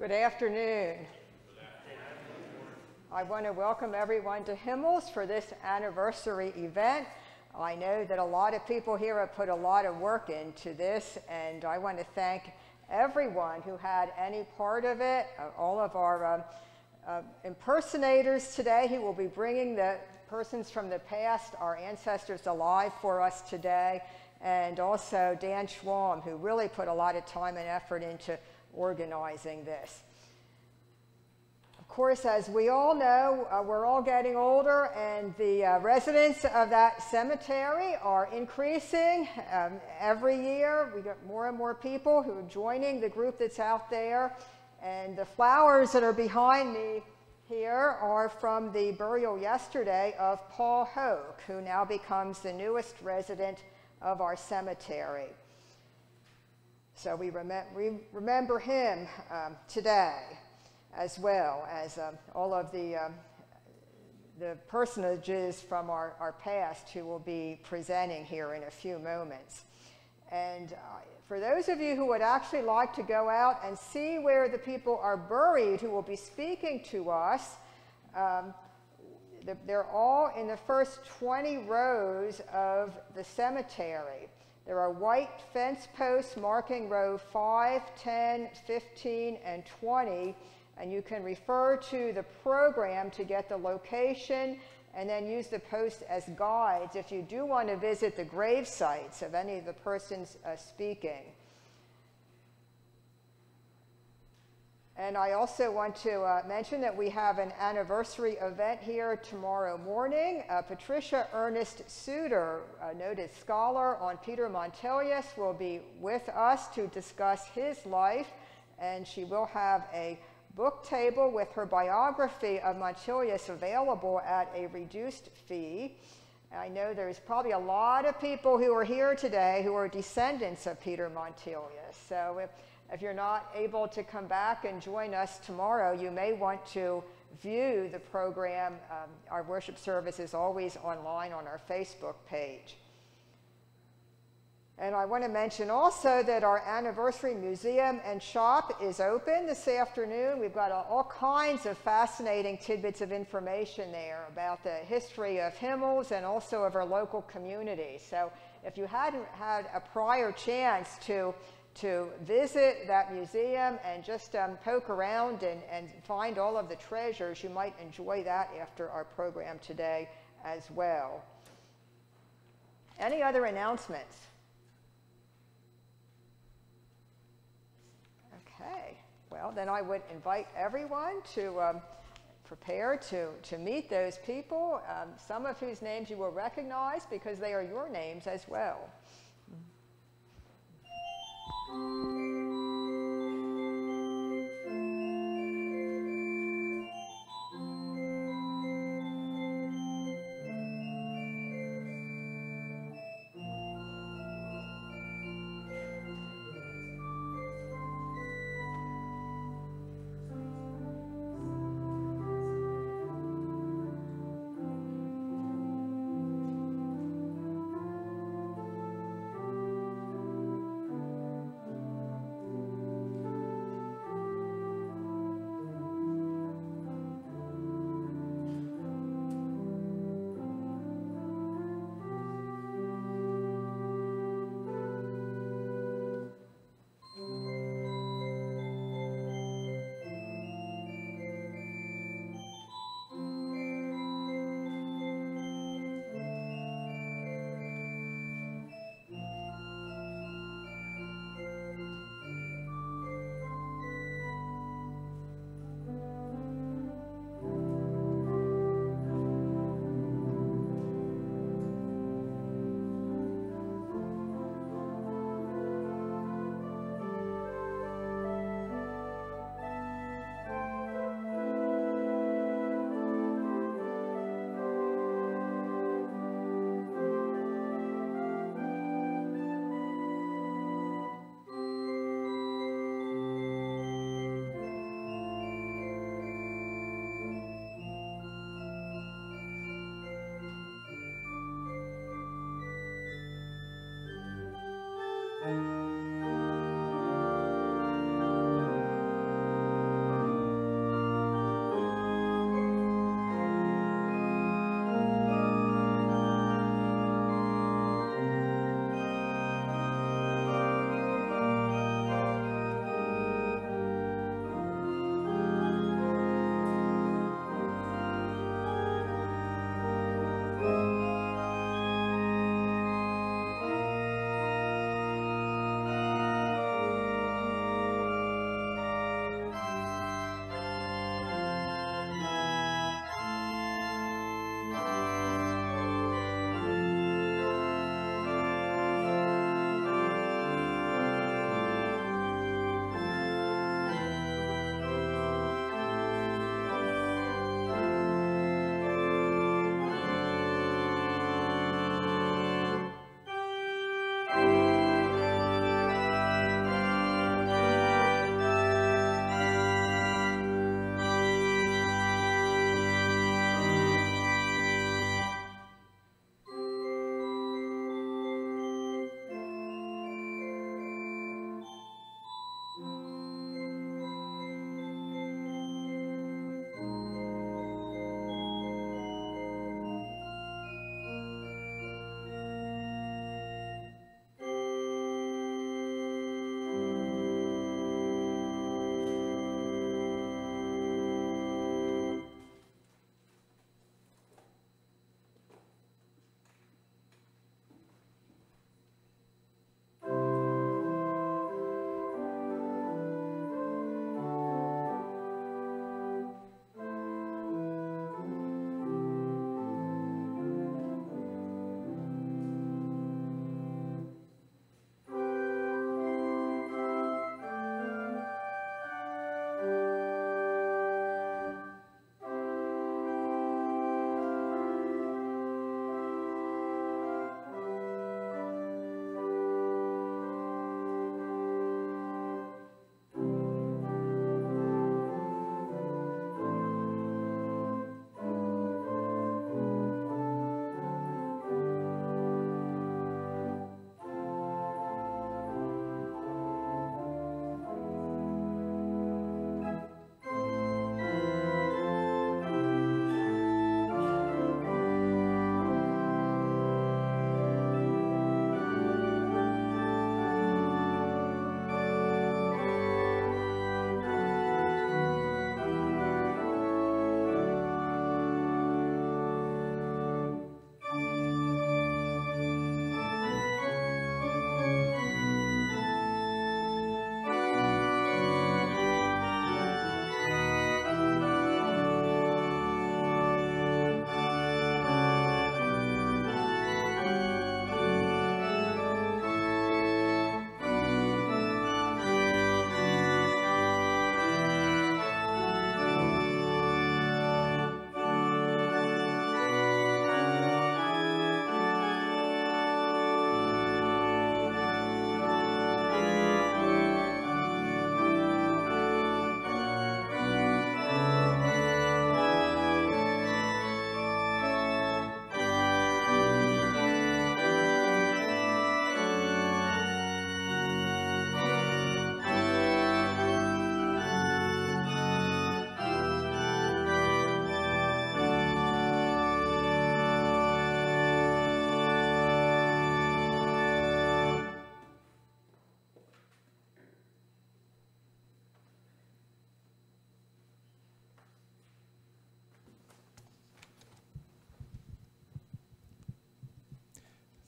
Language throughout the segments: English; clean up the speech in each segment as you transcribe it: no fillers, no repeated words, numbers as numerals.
Good afternoon. I want to welcome everyone to Himmel's for this anniversary event. I know that a lot of people here have put a lot of work into this, and I want to thank everyone who had any part of it, all of our impersonators today who will be bringing the persons from the past, our ancestors, alive for us today, and also Dan Schwalm, who really put a lot of time and effort into organizing this. Of course, as we all know, we're all getting older, and the residents of that cemetery are increasing every year. We get more and more people who are joining the group that's out there, and the flowers that are behind me here are from the burial yesterday of Paul Hoke, who now becomes the newest resident of our cemetery. So we remember him today, as well as all of the personages from our past who will be presenting here in a few moments. And for those of you who would actually like to go out and see where the people are buried who will be speaking to us, they're all in the first 20 rows of the cemetery. There are white fence posts marking row 5, 10, 15, and 20, and you can refer to the program to get the location and then use the posts as guides if you do want to visit the grave sites of any of the persons speaking. And I also want to mention that we have an anniversary event here tomorrow morning. Patricia Ernest Suter, a noted scholar on Peter Montelius, will be with us to discuss his life, and she will have a book table with her biography of Montelius available at a reduced fee. I know there's probably a lot of people who are here today who are descendants of Peter Montelius. So if you're not able to come back and join us tomorrow, you may want to view the program. Our worship service is always online on our Facebook page. And I want to mention also that our anniversary museum and shop is open this afternoon. We've got all kinds of fascinating tidbits of information there about the history of Himmel's and also of our local community. So if you hadn't had a prior chance to visit that museum and just poke around and find all of the treasures, you might enjoy that after our program today as well. Any other announcements? Okay, well then I would invite everyone to prepare to meet those people, some of whose names you will recognize because they are your names as well.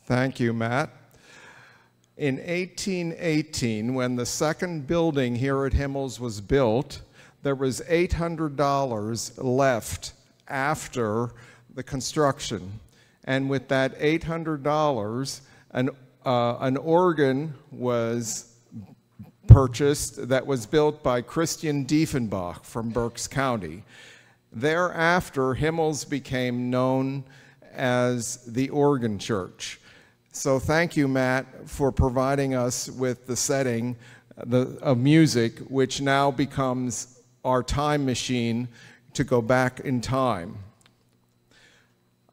Thank you, Matt. In 1818, when the second building here at Himmel's was built, there was $800 left after the construction. And with that $800, an organ was purchased that was built by Christian Diefenbach from Berks County. Thereafter, Himmel's became known as the Organ Church. So thank you, Matt, for providing us with the setting of music, which now becomes our time machine to go back in time.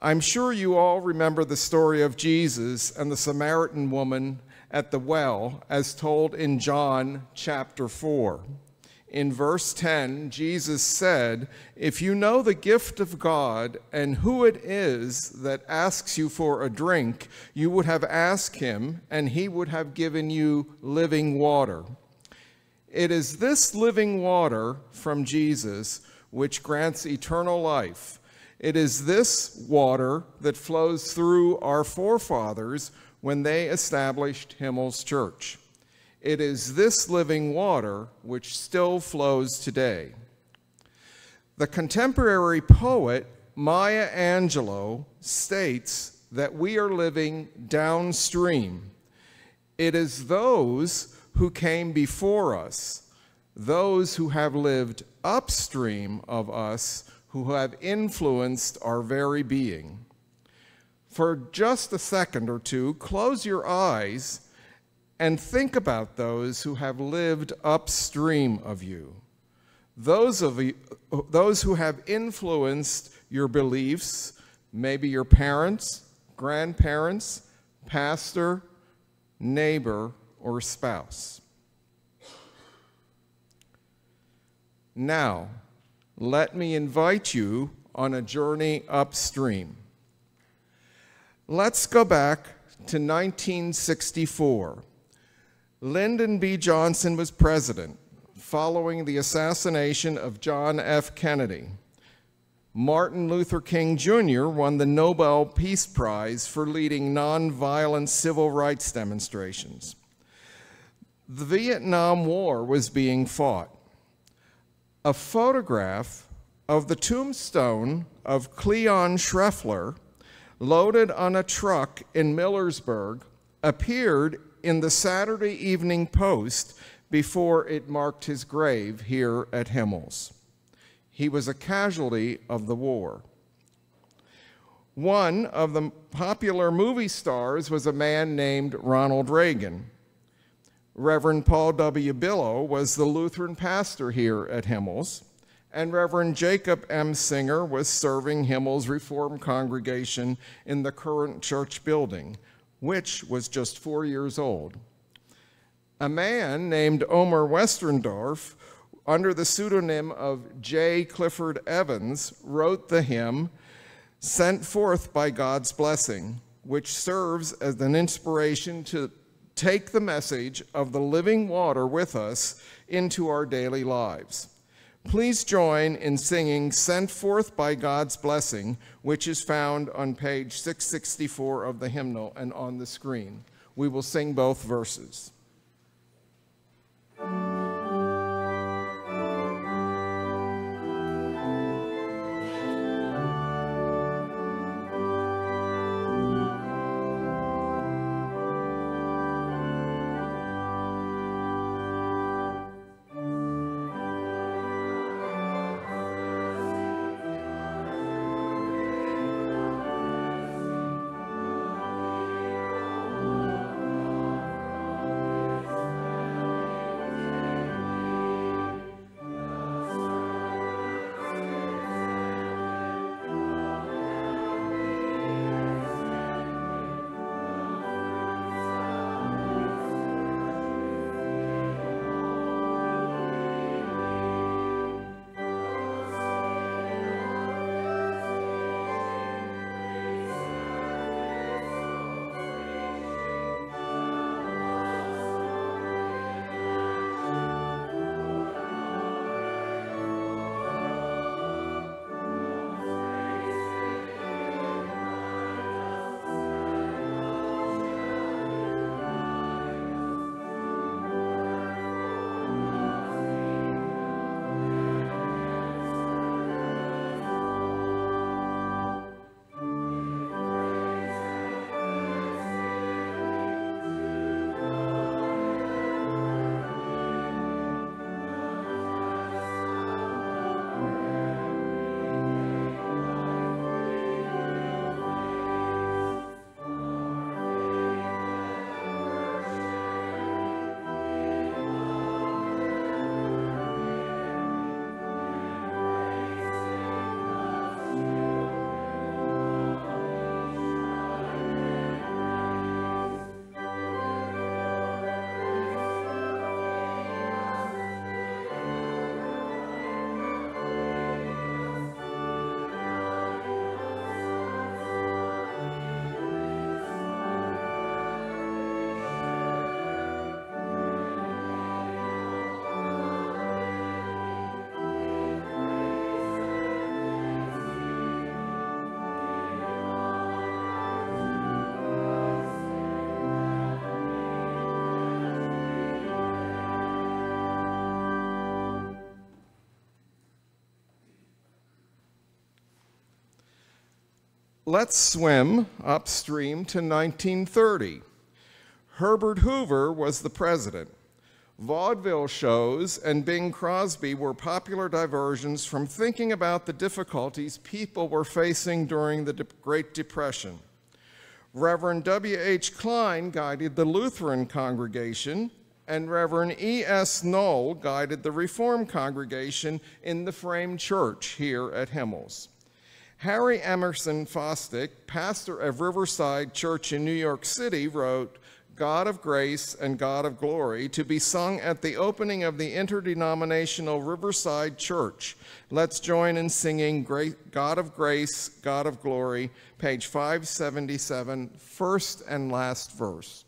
I'm sure you all remember the story of Jesus and the Samaritan woman at the well, as told in John chapter 4. In verse 10, Jesus said, "If you know the gift of God and who it is that asks you for a drink, you would have asked him, and he would have given you living water." It is this living water from Jesus which grants eternal life. It is this water that flows through our forefathers when they established Himmel's Church. It is this living water which still flows today. The contemporary poet Maya Angelou states that we are living downstream. It is those who came before us, those who have lived upstream of us, who have influenced our very being. For just a second or two, close your eyes and think about those who have lived upstream of you. Those who have influenced your beliefs, maybe your parents, grandparents, pastor, neighbor, or spouse. Now, let me invite you on a journey upstream. Let's go back to 1964. Lyndon B. Johnson was president following the assassination of John F. Kennedy. Martin Luther King Jr. won the Nobel Peace Prize for leading nonviolent civil rights demonstrations. The Vietnam War was being fought. A photograph of the tombstone of Cleon Schreffler, loaded on a truck in Millersburg, appeared in the Saturday Evening Post before it marked his grave here at Himmel's. He was a casualty of the war. One of the popular movie stars was a man named Ronald Reagan. Reverend Paul W. Billow was the Lutheran pastor here at Himmel's, and Reverend Jacob M. Singer was serving Himmel's Reformed congregation in the current church building, which was just 4 years old. A man named Omer Westerndorf, under the pseudonym of J. Clifford Evans, wrote the hymn, "Sent Forth by God's Blessing," which serves as an inspiration to take the message of the living water with us into our daily lives. Please join in singing "Sent Forth by God's Blessing," which is found on page 664 of the hymnal and on the screen. We will sing both verses. let's swim upstream to 1930. Herbert Hoover was the president. Vaudeville shows and Bing Crosby were popular diversions from thinking about the difficulties people were facing during the Great Depression. Reverend W.H. Klein guided the Lutheran congregation, and Reverend E.S. Knoll guided the Reformed congregation in the Frame Church here at Himmel's. Harry Emerson Fosdick, pastor of Riverside Church in New York City, wrote, "God of Grace and God of Glory," to be sung at the opening of the interdenominational Riverside Church. Let's join in singing God of Grace, God of Glory, page 577, first and last verse.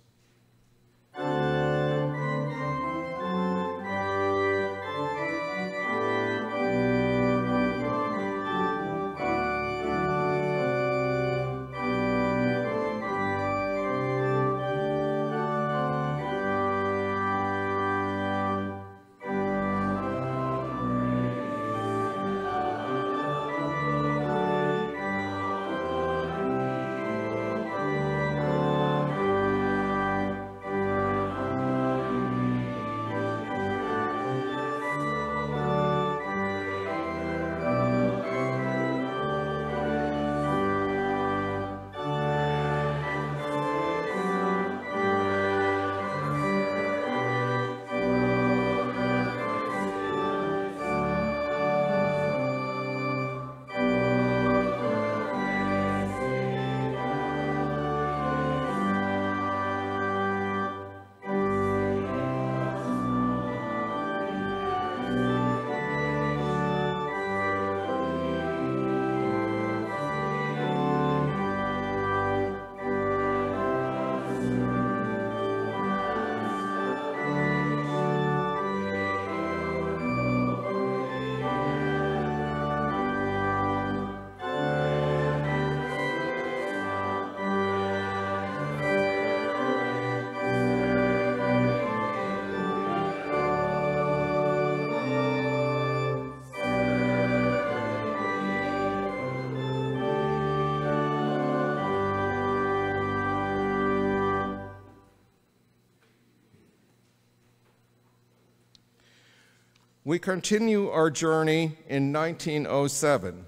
We continue our journey in 1907.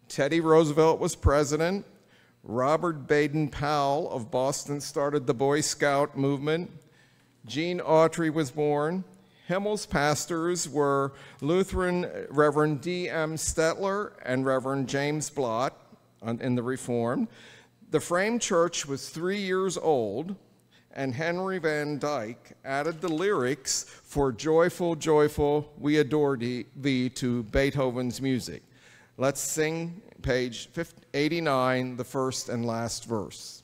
Teddy Roosevelt was president. Robert Baden-Powell of Boston started the Boy Scout movement. Gene Autry was born. Himmel's pastors were Lutheran Reverend D.M. Stetler and Reverend James Blott in the Reformed. The Frame Church was 3 years old, and Henry Van Dyke added the lyrics for "Joyful, Joyful, We Adore Thee" to Beethoven's music. Let's sing page 89, the first and last verse.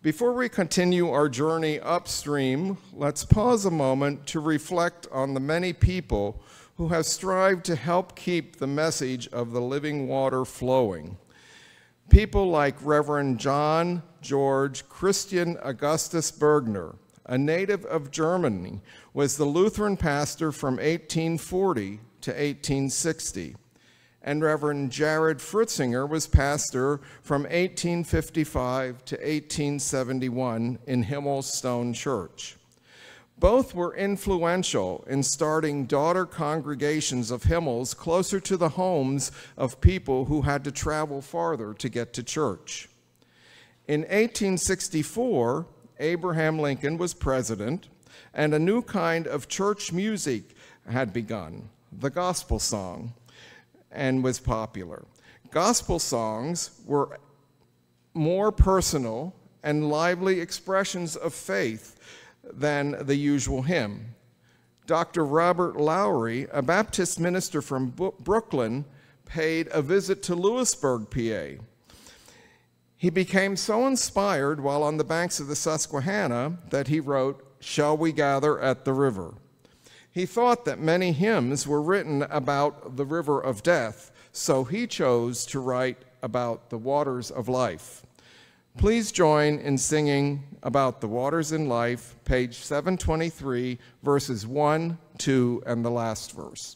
Before we continue our journey upstream, let's pause a moment to reflect on the many people who have strived to help keep the message of the living water flowing. People like Reverend John George Christian Augustus Bergner, a native of Germany, was the Lutheran pastor from 1840 to 1860. And Reverend Jared Fritzinger was pastor from 1855 to 1871 in Himmel Stone Church. Both were influential in starting daughter congregations of Himmel's closer to the homes of people who had to travel farther to get to church. In 1864, Abraham Lincoln was president, and a new kind of church music had begun, the gospel song, and was popular. Gospel songs were more personal and lively expressions of faith than the usual hymn. Dr. Robert Lowry, a Baptist minister from Brooklyn, paid a visit to Lewisburg, PA. He became so inspired while on the banks of the Susquehanna that he wrote, "Shall we gather at the river?" He thought that many hymns were written about the river of death, so he chose to write about the waters of life. Please join in singing about the waters in life, page 723, verses 1, 2, and the last verse.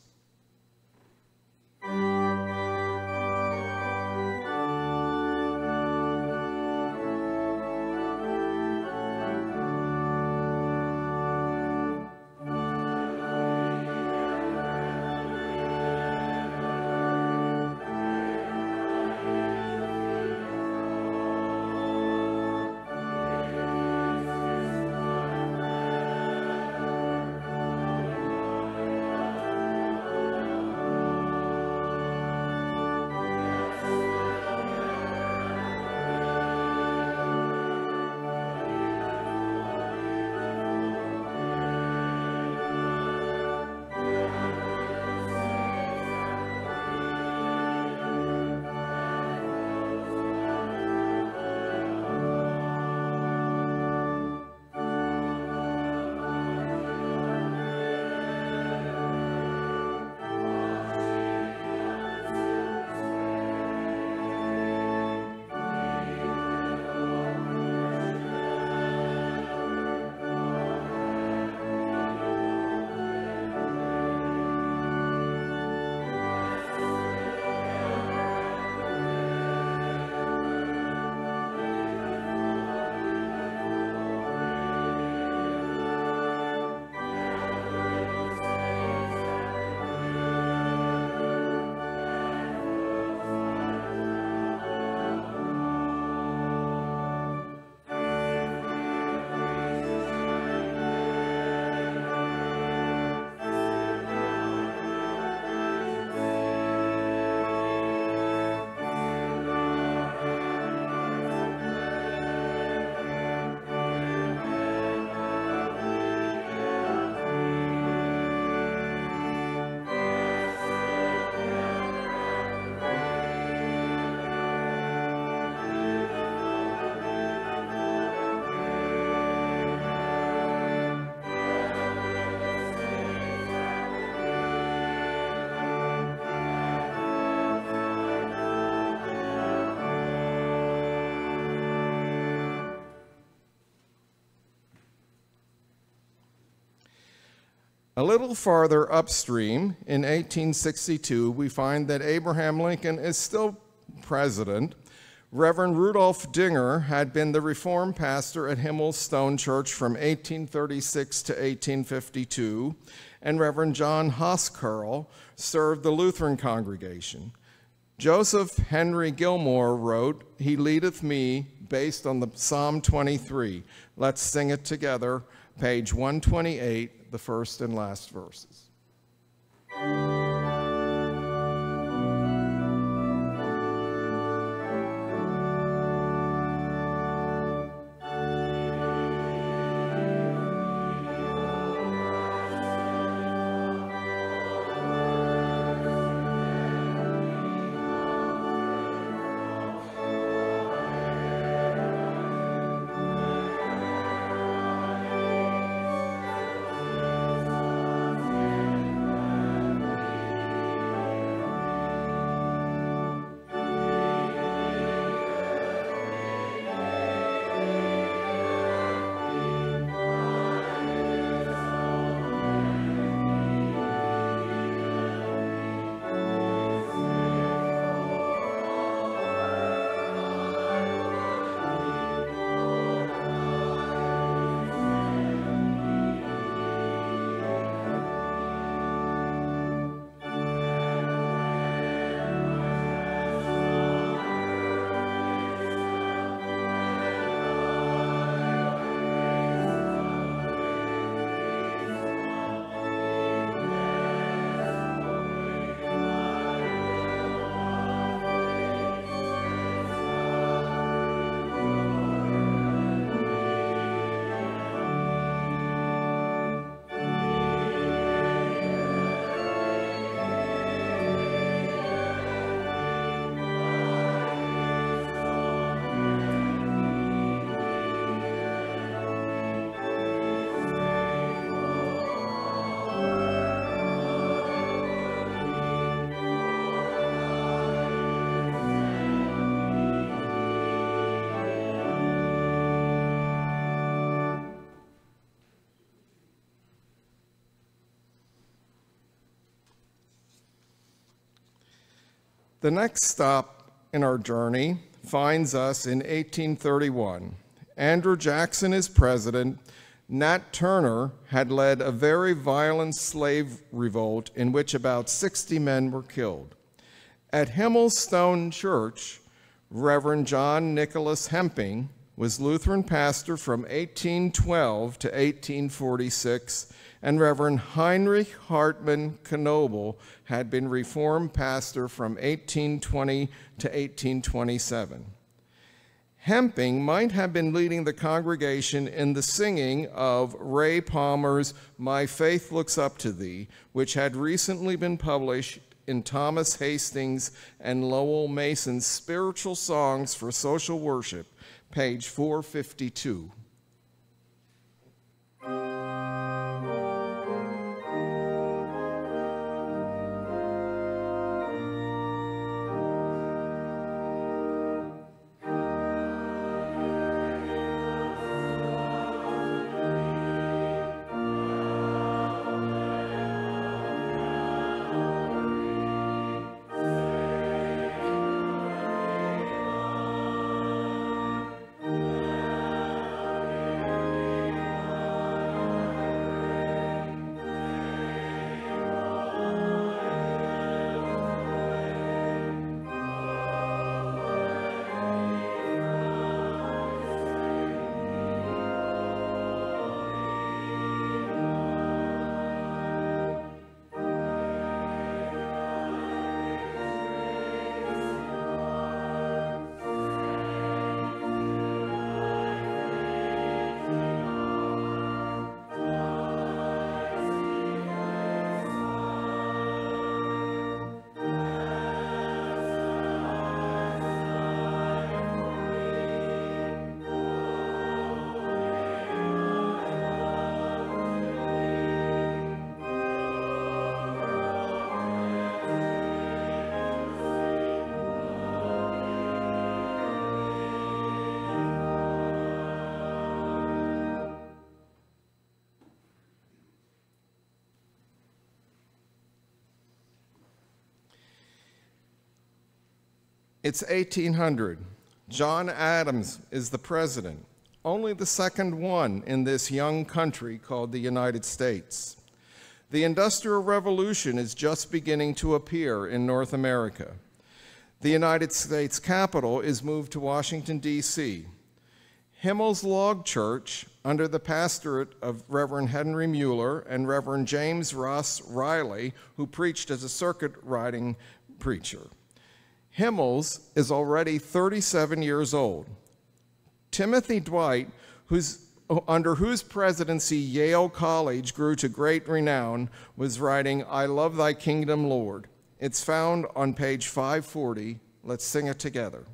A little farther upstream, in 1862, we find that Abraham Lincoln is still president. Reverend Rudolph Dinger had been the Reformed pastor at Himmel Stone Church from 1836 to 1852, and Reverend John Hoskerl served the Lutheran congregation. Joseph Henry Gilmore wrote, "He leadeth me," based on the Psalm 23. Let's sing it together, page 128, the first and last verses. The next stop in our journey finds us in 1831. Andrew Jackson is president. Nat Turner had led a very violent slave revolt in which about 60 men were killed. At Himmel Stone Church, Reverend John Nicholas Hemping was Lutheran pastor from 1812 to 1846, and Reverend Heinrich Hartmann Knobel had been Reformed pastor from 1820 to 1827. Hemping might have been leading the congregation in the singing of Ray Palmer's My Faith Looks Up to Thee, which had recently been published in Thomas Hastings and Lowell Mason's Spiritual Songs for Social Worship, page 452. It's 1800. John Adams is the president, only the second one in this young country called the United States. The Industrial Revolution is just beginning to appear in North America. The United States Capitol is moved to Washington, D.C. Himmel's Log Church, under the pastorate of Reverend Henry Mueller and Reverend James Ross Riley, who preached as a circuit riding preacher. Himmel's is already 37 years old. Timothy Dwight, under whose presidency Yale College grew to great renown, was writing, I Love Thy Kingdom, Lord. It's found on page 540. Let's sing it together.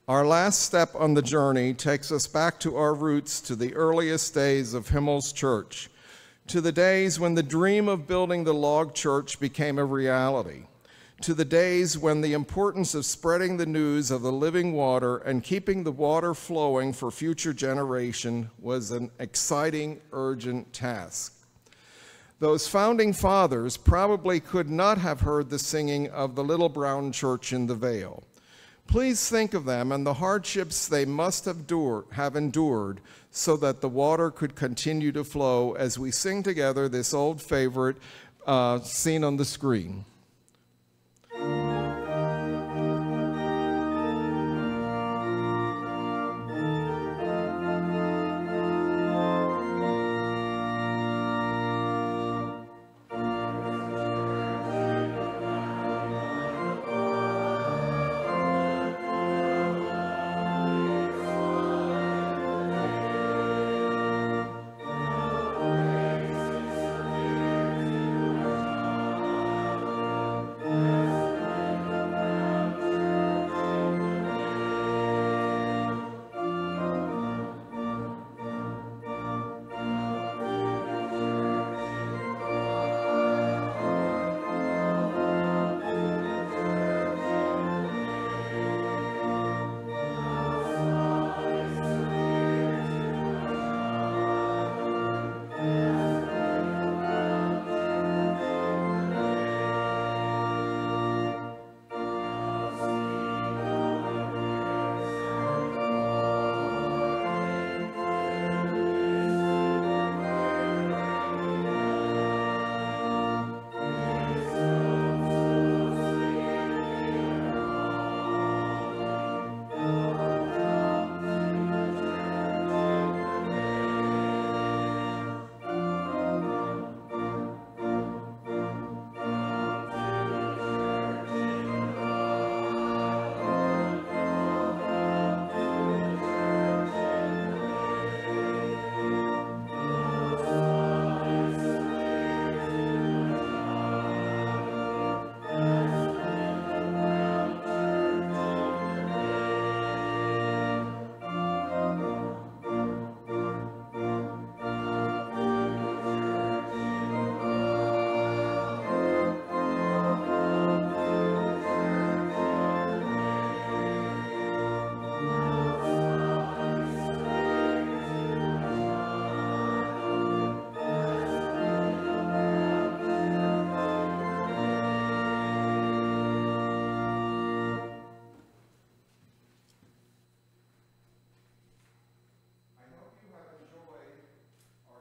Our last step on the journey takes us back to our roots, to the earliest days of Himmel's church, to the days when the dream of building the log church became a reality, to the days when the importance of spreading the news of the living water and keeping the water flowing for future generation was an exciting, urgent task. Those founding fathers probably could not have heard the singing of the little brown church in the Vale. Please think of them and the hardships they must have endured so that the water could continue to flow as we sing together this old favorite seen on the screen.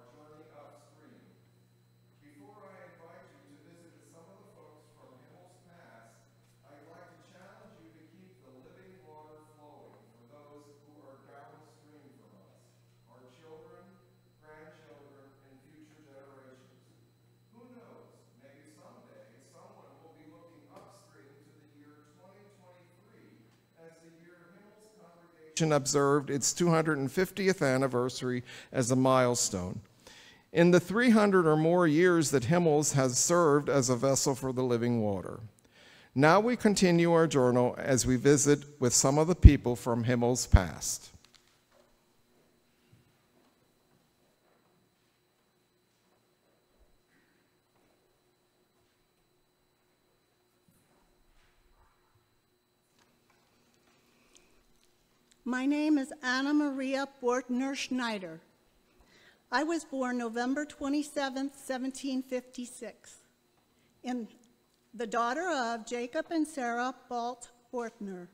Journey Upstream. Before I invite you to visit some of the folks from Himmel's past, I'd like to challenge you to keep the living water flowing for those who are downstream from us, our children, grandchildren, and future generations. Who knows, maybe someday someone will be looking upstream to the year 2023 as the year Himmel's congregation observed its 250th anniversary as a milestone. In the 300 or more years that Himmel's has served as a vessel for the living water. Now we continue our journal as we visit with some of the people from Himmel's past. My name is Anna Maria Bortner Schneider. I was born November 27, 1756, in the daughter of Jacob and Sarah Balt Bortner.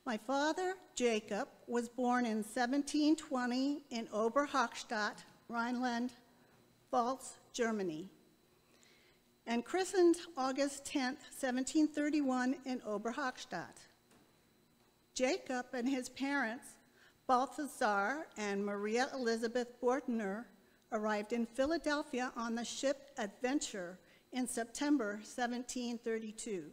My father, Jacob, was born in 1720 in Oberhochstadt, Rhineland-Pfalz, Germany, and christened August 10, 1731 in Oberhochstadt. Jacob and his parents, Balthasar and Maria Elizabeth Bortner, arrived in Philadelphia on the ship Adventure in September 1732.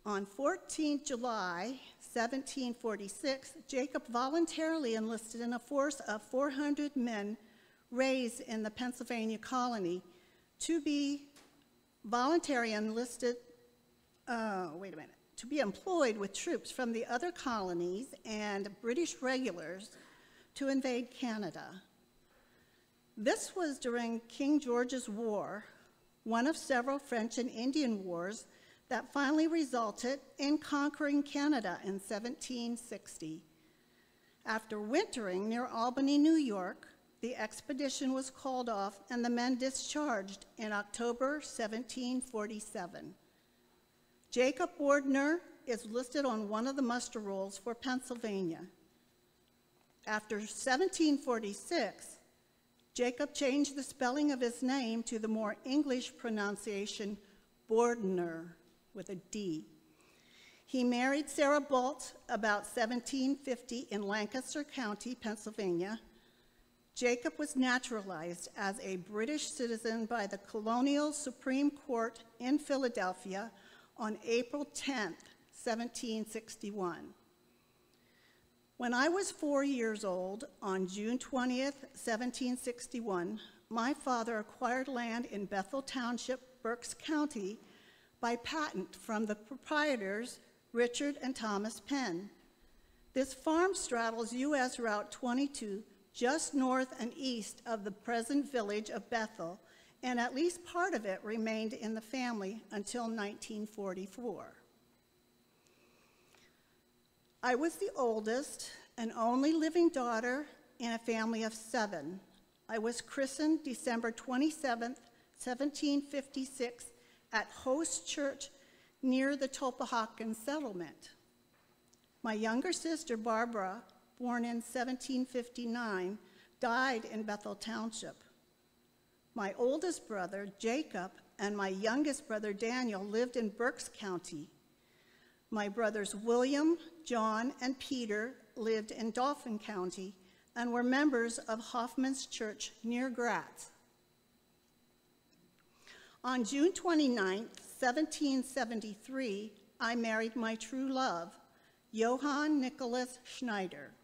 On 14 July 1746, Jacob voluntarily enlisted in a force of 400 men raised in the Pennsylvania colony to be voluntarily enlisted, to be employed with troops from the other colonies and British regulars to invade Canada. This was during King George's War, one of several French and Indian wars that finally resulted in conquering Canada in 1760. After wintering near Albany, New York, the expedition was called off and the men discharged in October 1747. Jacob Wardner is listed on one of the muster rolls for Pennsylvania. After 1746, Jacob changed the spelling of his name to the more English pronunciation, Bordner, with a D. He married Sarah Bult about 1750 in Lancaster County, Pennsylvania. Jacob was naturalized as a British citizen by the Colonial Supreme Court in Philadelphia on April 10, 1761. When I was 4 years old, on June 20th, 1761, my father acquired land in Bethel Township, Berks County, by patent from the proprietors Richard and Thomas Penn. This farm straddles U.S. Route 22, just north and east of the present village of Bethel, and at least part of it remained in the family until 1944. I was the oldest and only living daughter in a family of 7. I was christened December 27, 1756, at Host Church near the Topahawken settlement. My younger sister, Barbara, born in 1759, died in Bethel Township. My oldest brother, Jacob, and my youngest brother, Daniel, lived in Berks County. My brothers, William, John, and Peter, lived in Dauphin County and were members of Hoffman's Church near Gratz. On June 29, 1773, I married my true love, Johann Nicholas Schneider.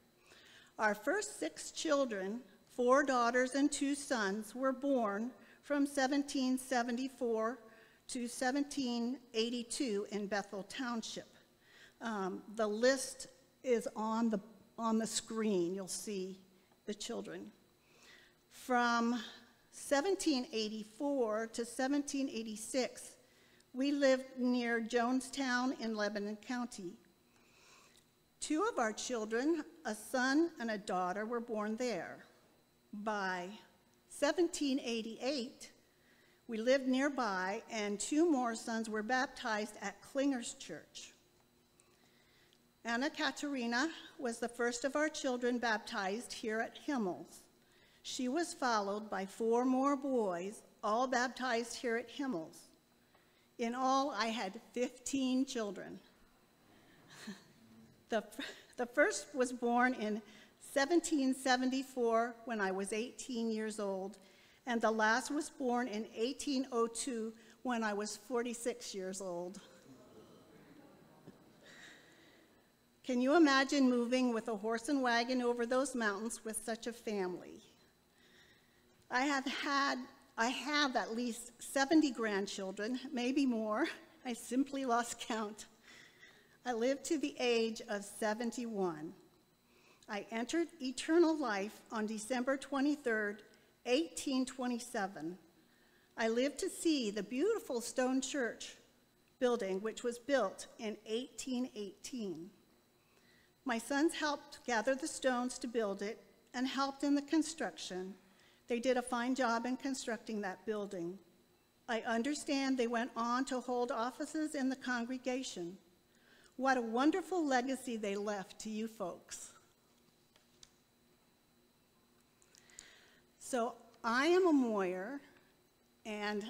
Our first 6 children, 4 daughters and 2 sons, were born from 1774 to 1782 in Bethel Township. The list is on the screen. You'll see the children. From 1784 to 1786, we lived near Jonestown in Lebanon County. 2 of our children, a son and a daughter, were born there. By 1788, we lived nearby, and 2 more sons were baptized at Klinger's Church. Anna Katerina was the first of our children baptized here at Himmel's. She was followed by 4 more boys, all baptized here at Himmel's. In all, I had 15 children. The first was born in 1774 when I was 18 years old, and the last was born in 1802 when I was 46 years old. Can you imagine moving with a horse and wagon over those mountains with such a family? I have at least 70 grandchildren, maybe more. I simply lost count. I lived to the age of 71. I entered eternal life on December 23rd, 1827. I lived to see the beautiful stone church building, which was built in 1818. My sons helped gather the stones to build it and helped in the construction. They did a fine job in constructing that building. I understand they went on to hold offices in the congregation. What a wonderful legacy they left to you folks. So I am a Moyer, and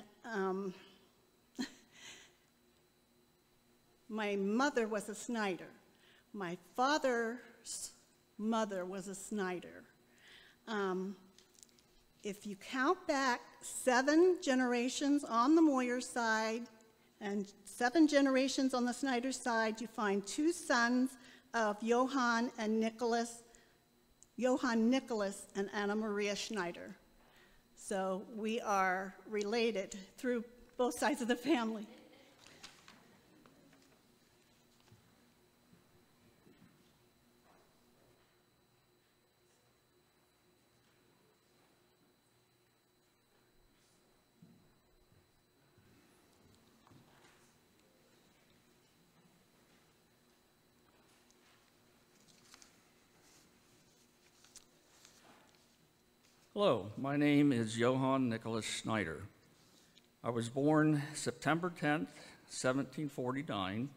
my mother was a Snyder. My father's mother was a Snyder. If you count back 7 generations on the Moyer side and 7 generations on the Snyder side, you find 2 sons of Johann Nicholas and Anna Maria Schneider. So we are related through both sides of the family. Hello, my name is Johann Nicholas Schneider. I was born September 10th, 1749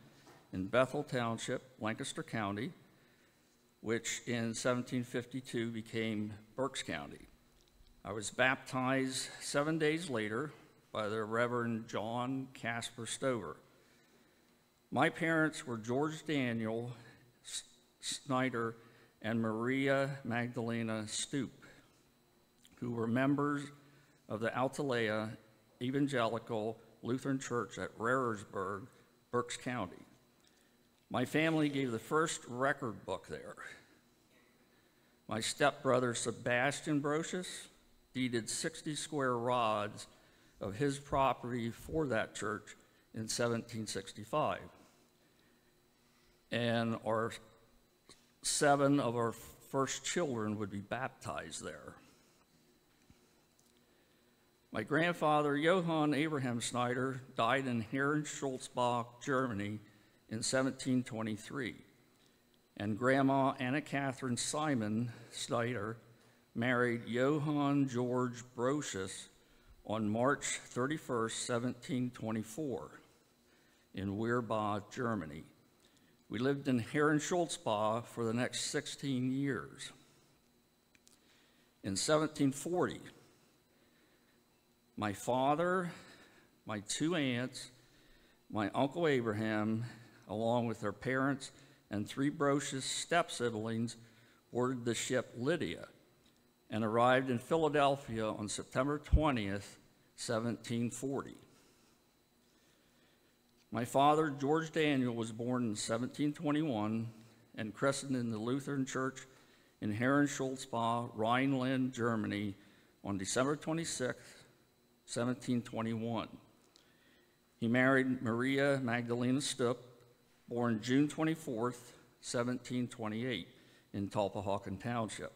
in Bethel Township, Lancaster County, which in 1752 became Berks County. I was baptized 7 days later by the Reverend John Casper Stover. My parents were George Daniel Snyder and Maria Magdalena Stoop, who were members of the Altalea Evangelical Lutheran Church at Rarersburg, Berks County. My family gave the first record book there. My stepbrother Sebastian Brocious deeded 60 square rods of his property for that church in 1765. And 7 of our first children would be baptized there. My grandfather, Johann Abraham Schneider, died in Herrenschulzbach, Germany in 1723. And Grandma Anna Catherine Simon Schneider married Johann George Brocious on March 31st, 1724 in Wehrbad, Germany. We lived in Herrenschulzbach for the next 16 years. In 1740, my father, my 2 aunts, my Uncle Abraham, along with their parents and 3 Brocious step-siblings, boarded the ship Lydia and arrived in Philadelphia on September 20th, 1740. My father, George Daniel, was born in 1721 and christened in the Lutheran Church in Herrenschulzbach, Rhineland, Germany on December 26, 1721. He married Maria Magdalena Stoop, born June 24, 1728, in Tulpehocken Township.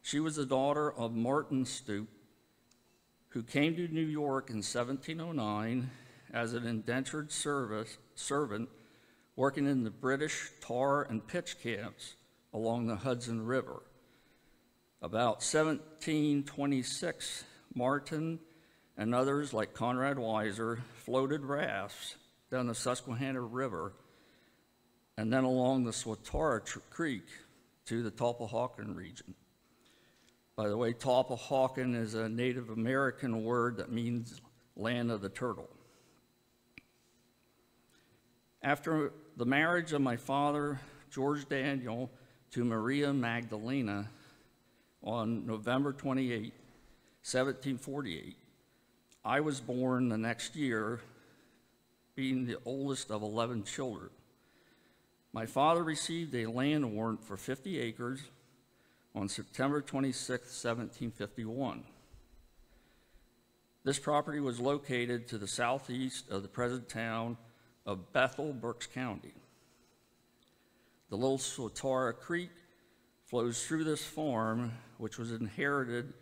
She was the daughter of Martin Stoop, who came to New York in 1709 as an indentured servant working in the British tar and pitch camps along the Hudson River. About 1726, Martin and others like Conrad Weiser floated rafts down the Susquehanna River and then along the Swatara Creek to the Tulpehocken region. By the way, Tulpehocken is a Native American word that means land of the turtle. After the marriage of my father, George Daniel, to Maria Magdalena on November 28, 1748, I was born the next year, being the oldest of 11 children. My father received a land warrant for 50 acres on September 26, 1751. This property was located to the southeast of the present town of Bethel, Berks County. The Little Swatara Creek flows through this farm, which was inherited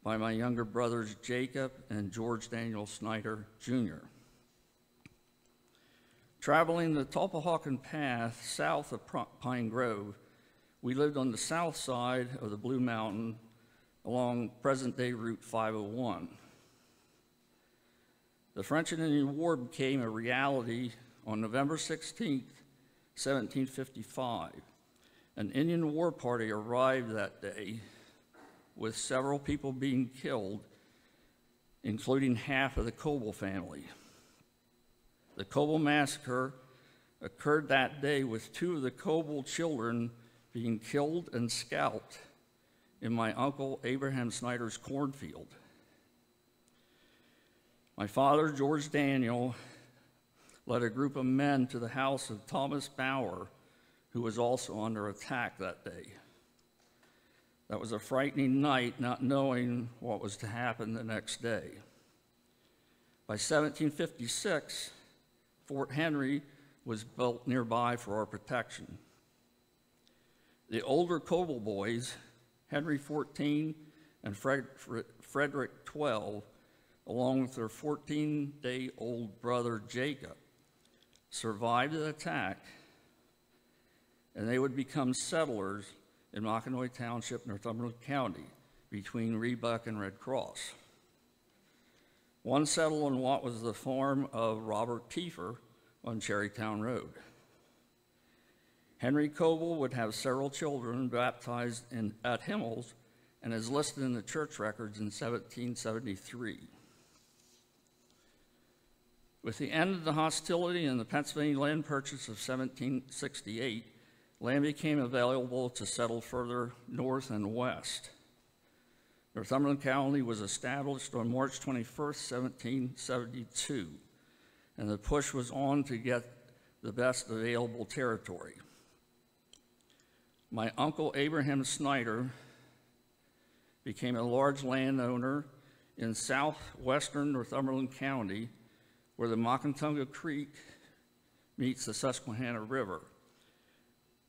by my younger brothers Jacob and George Daniel Snyder, Jr. Traveling the Tulpehocken Path south of Pine Grove, we lived on the south side of the Blue Mountain along present-day Route 501. The French and Indian War became a reality on November 16, 1755. An Indian war party arrived that day with several people being killed, including half of the Coble family. The Coble massacre occurred that day with 2 of the Coble children being killed and scalped in my Uncle Abraham Snyder's cornfield. My father, George Daniel, led a group of men to the house of Thomas Bauer, who was also under attack that day. That was a frightening night, not knowing what was to happen the next day. By 1756, Fort Henry was built nearby for our protection. The older Coble boys, Henry 14 and Frederick 12, along with their 14-day-old brother Jacob, survived the attack, and they would become settlers in Mockinoy Township, Northumberland County, between Rebuck and Red Cross. One settled on what was the farm of Robert Kiefer on Cherrytown Road. Henry Coble would have several children baptized at Himmel's and is listed in the church records in 1773. With the end of the hostility and the Pennsylvania land purchase of 1768, land became available to settle further north and west. Northumberland County was established on March 21st, 1772, and the push was on to get the best available territory. My uncle Abraham Snyder became a large landowner in southwestern Northumberland County, where the Mocontonga Creek meets the Susquehanna River.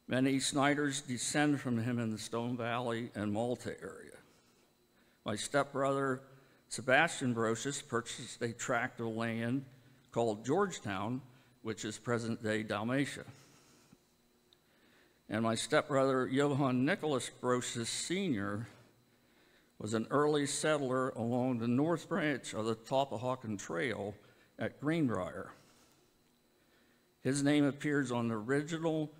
Many Snyders descend from him in the Stone Valley and Malta area. My stepbrother, Sebastian Brocious, purchased a tract of land called Georgetown, which is present-day Dalmatia. And my stepbrother, Johann Nicholas Brocious Sr., was an early settler along the north branch of the Toppahawken Trail at Greenbrier. His name appears on the original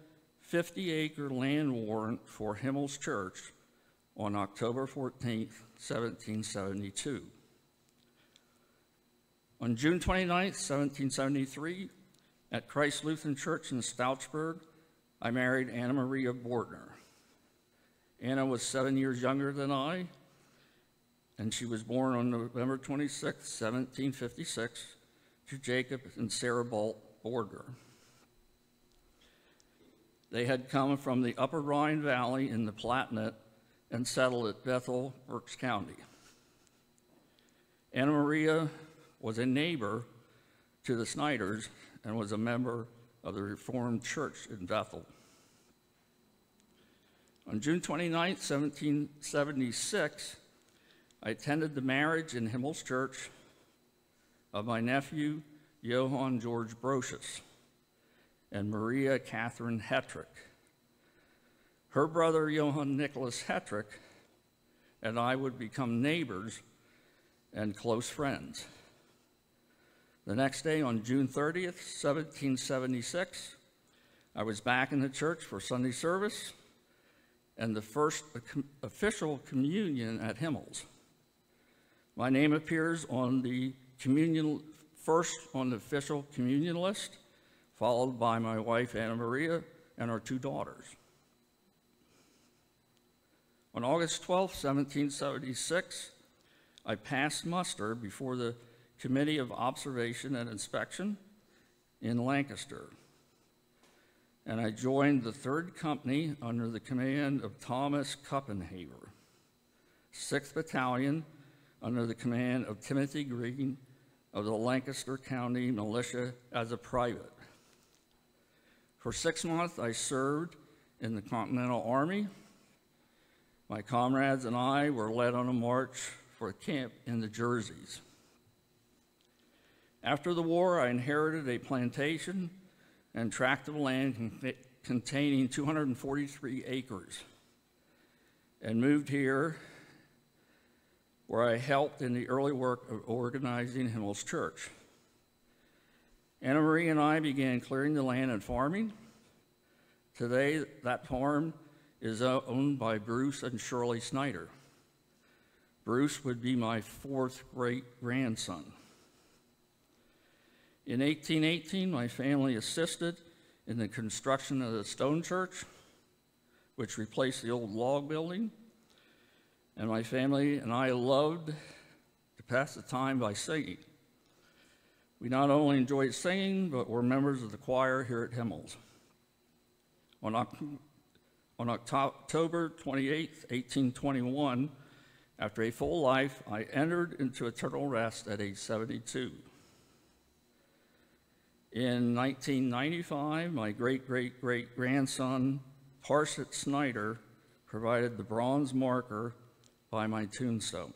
50-acre land warrant for Himmel's Church on October 14, 1772. On June 29, 1773, at Christ Lutheran Church in Stoutsburg, I married Anna Maria Bordner. Anna was 7 years younger than I, and she was born on November 26, 1756, to Jacob and Sarah Bolt Bordner. They had come from the Upper Rhine Valley in the Palatinate and settled at Bethel, Berks County. Anna Maria was a neighbor to the Snyders and was a member of the Reformed Church in Bethel. On June 29, 1776, I attended the marriage in Himmel's Church of my nephew, Johann George Brocious, and Maria Catherine Hetrick. Her brother, Johann Nicholas Hetrick, and I would become neighbors and close friends. The next day, on June 30th, 1776, I was back in the church for Sunday service and the first official communion at Himmel's. My name appears on the first on the official communion list, followed by my wife, Anna Maria, and our two daughters. On August 12, 1776, I passed muster before the Committee of Observation and Inspection in Lancaster, and I joined the 3rd Company under the command of Thomas Kuppenhaver, 6th Battalion under the command of Timothy Green of the Lancaster County Militia as a private. For 6 months, I served in the Continental Army. My comrades and I were led on a march for a camp in the Jerseys. After the war, I inherited a plantation and tract of land containing 243 acres and moved here, where I helped in the early work of organizing Himmel's Church. Anna Marie and I began clearing the land and farming. Today, that farm is owned by Bruce and Shirley Snyder. Bruce would be my 4th great-grandson. In 1818, my family assisted in the construction of the stone church, which replaced the old log building. And my family and I loved to pass the time by singing. We not only enjoyed singing, but were members of the choir here at Himmel's. On October 28, 1821, after a full life, I entered into eternal rest at age 72. In 1995, my great-great-great-grandson, Parsit Snyder, provided the bronze marker by my tombstone.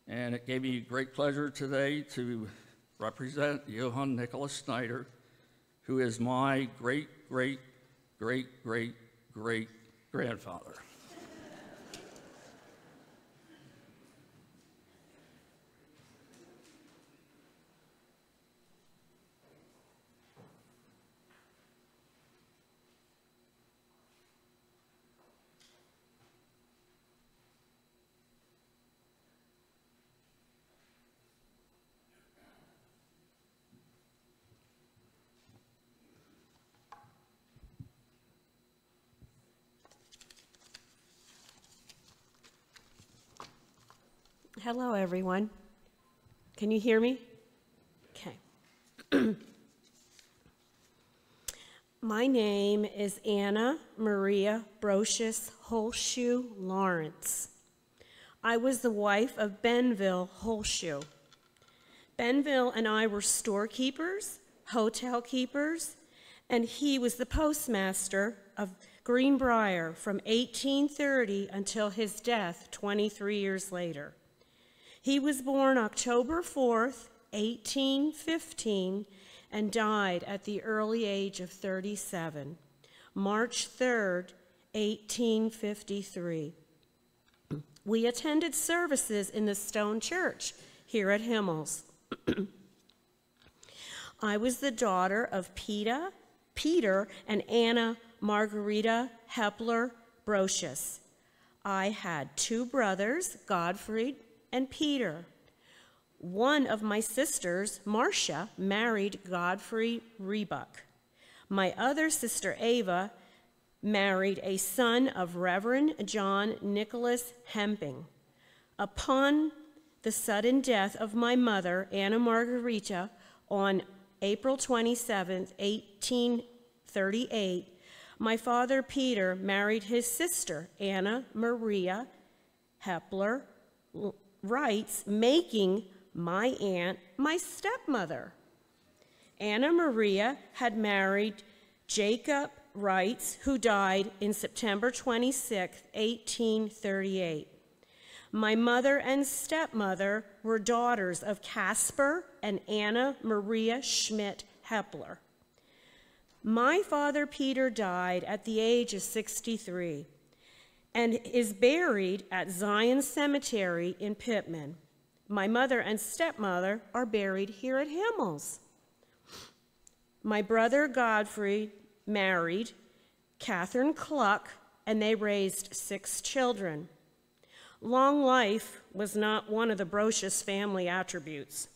And it gave me great pleasure today to represent Johann Nicholas Snyder, who is my great-great-great-great-great-grandfather. Hello, everyone. Can you hear me? Okay. My name is Anna Maria Brocious Holshoe Lawrence. I was the wife of Benville Holshoe. Benville and I were storekeepers, hotel keepers, and he was the postmaster of Greenbrier from 1830 until his death 23 years later. He was born October 4th, 1815, and died at the early age of 37, March 3rd, 1853. We attended services in the Stone Church here at Himmel's. I was the daughter of Peter and Anna Margarita Hepler Brocious. I had two brothers, Godfrey and Peter. One of my sisters, Marcia, married Godfrey Rebuck. My other sister, Ava, married a son of Reverend John Nicholas Hemping. Upon the sudden death of my mother, Anna Margarita, on April 27, 1838, my father, Peter, married his sister, Anna Maria Hepler Wrights, making my aunt my stepmother. Anna Maria had married Jacob Wrights, who died in September 26, 1838. My mother and stepmother were daughters of Caspar and Anna Maria Schmidt Hepler. My father, Peter, died at the age of 63 and is buried at Zion Cemetery in Pittman. My mother and stepmother are buried here at Himmel's. My brother Godfrey married Catherine Cluck, and they raised 6 children. Long life was not one of the Brocious family attributes.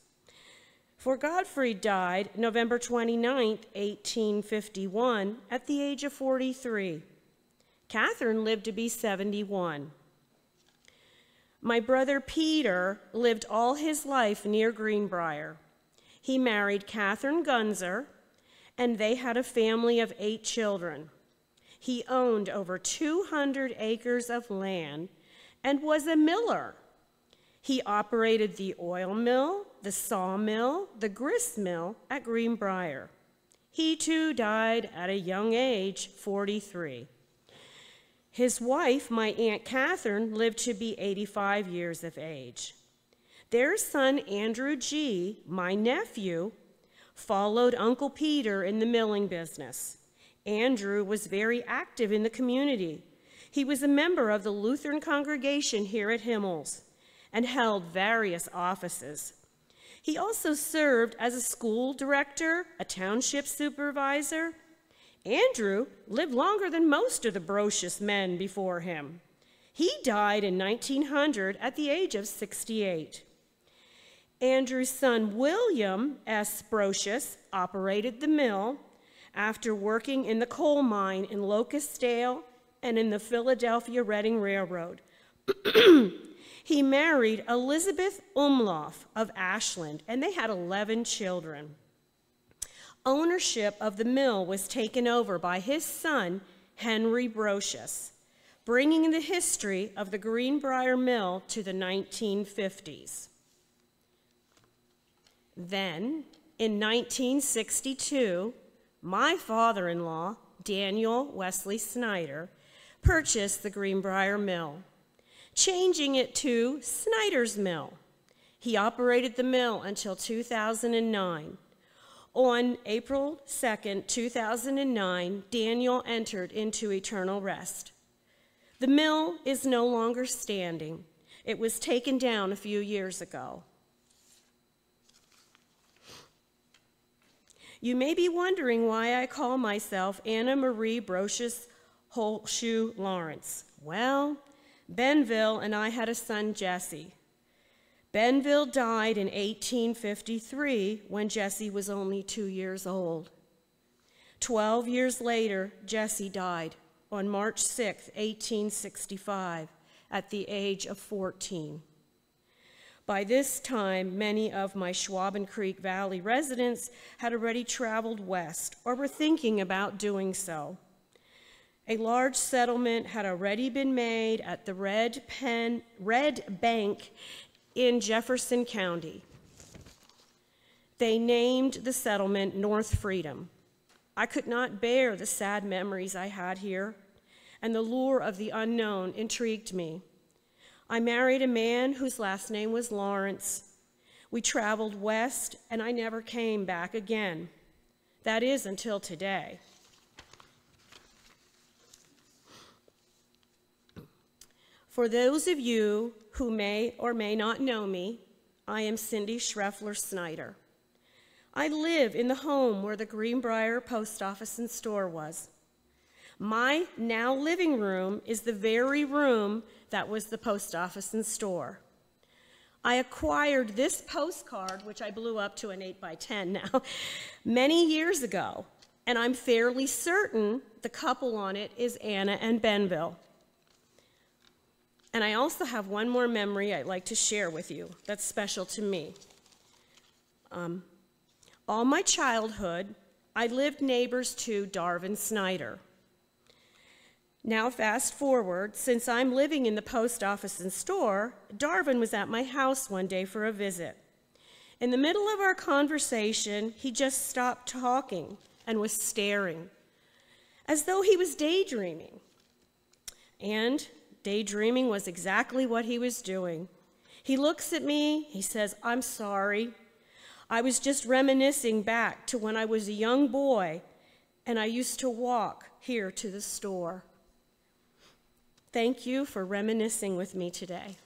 For Godfrey died November 29, 1851, at the age of 43. Catherine lived to be 71. My brother Peter lived all his life near Greenbrier. He married Catherine Gunzer, and they had a family of 8 children. He owned over 200 acres of land and was a miller. He operated the oil mill, the sawmill, the grist mill at Greenbrier. He too died at a young age, 43. His wife, my Aunt Catherine, lived to be 85 years of age. Their son, Andrew G., my nephew, followed Uncle Peter in the milling business. Andrew was very active in the community. He was a member of the Lutheran congregation here at Himmel's and held various offices. He also served as a school director, a township supervisor. Andrew lived longer than most of the Brocious men before him. He died in 1900 at the age of 68. Andrew's son, William S. Brocious, operated the mill after working in the coal mine in Locustdale and in the Philadelphia Reading Railroad. He married Elizabeth Umloff of Ashland, and they had 11 children. Ownership of the mill was taken over by his son, Henry Brocious, bringing the history of the Greenbrier Mill to the 1950s. Then, in 1962, my father-in-law, Daniel Wesley Snyder, purchased the Greenbrier Mill, changing it to Snyder's Mill. He operated the mill until 2009. On April 2nd, 2009, Daniel entered into eternal rest. The mill is no longer standing. It was taken down a few years ago. You may be wondering why I call myself Anna Marie Brocious Holshoe Lawrence. Well, Benville and I had a son, Jesse. Benville died in 1853 when Jesse was only 2 years old. 12 years later, Jesse died on March 6, 1865, at the age of 14. By this time, many of my Schwaben Creek Valley residents had already traveled west or were thinking about doing so. A large settlement had already been made at the Red Bank in Jefferson County. They named the settlement North Freedom. I could not bear the sad memories I had here, and the lure of the unknown intrigued me. I married a man whose last name was Lawrence. We traveled west, and I never came back again. That is, until today. For those of you who may or may not know me, I am Cindy Schreffler Snyder. I live in the home where the Greenbrier Post Office and store was. My now living room is the very room that was the post office and store. I acquired this postcard, which I blew up to an 8x10 now, many years ago, and I'm fairly certain the couple on it is Anna and Benville. And I also have one more memory I'd like to share with you that's special to me. All my childhood, I lived neighbors to Darvin Snyder. Now fast forward, since I'm living in the post office and store, Darvin was at my house one day for a visit. In the middle of our conversation, he just stopped talking and was staring, as though he was daydreaming. And daydreaming was exactly what he was doing. He looks at me, he says, "I'm sorry. I was just reminiscing back to when I was a young boy and I used to walk here to the store." Thank you for reminiscing with me today.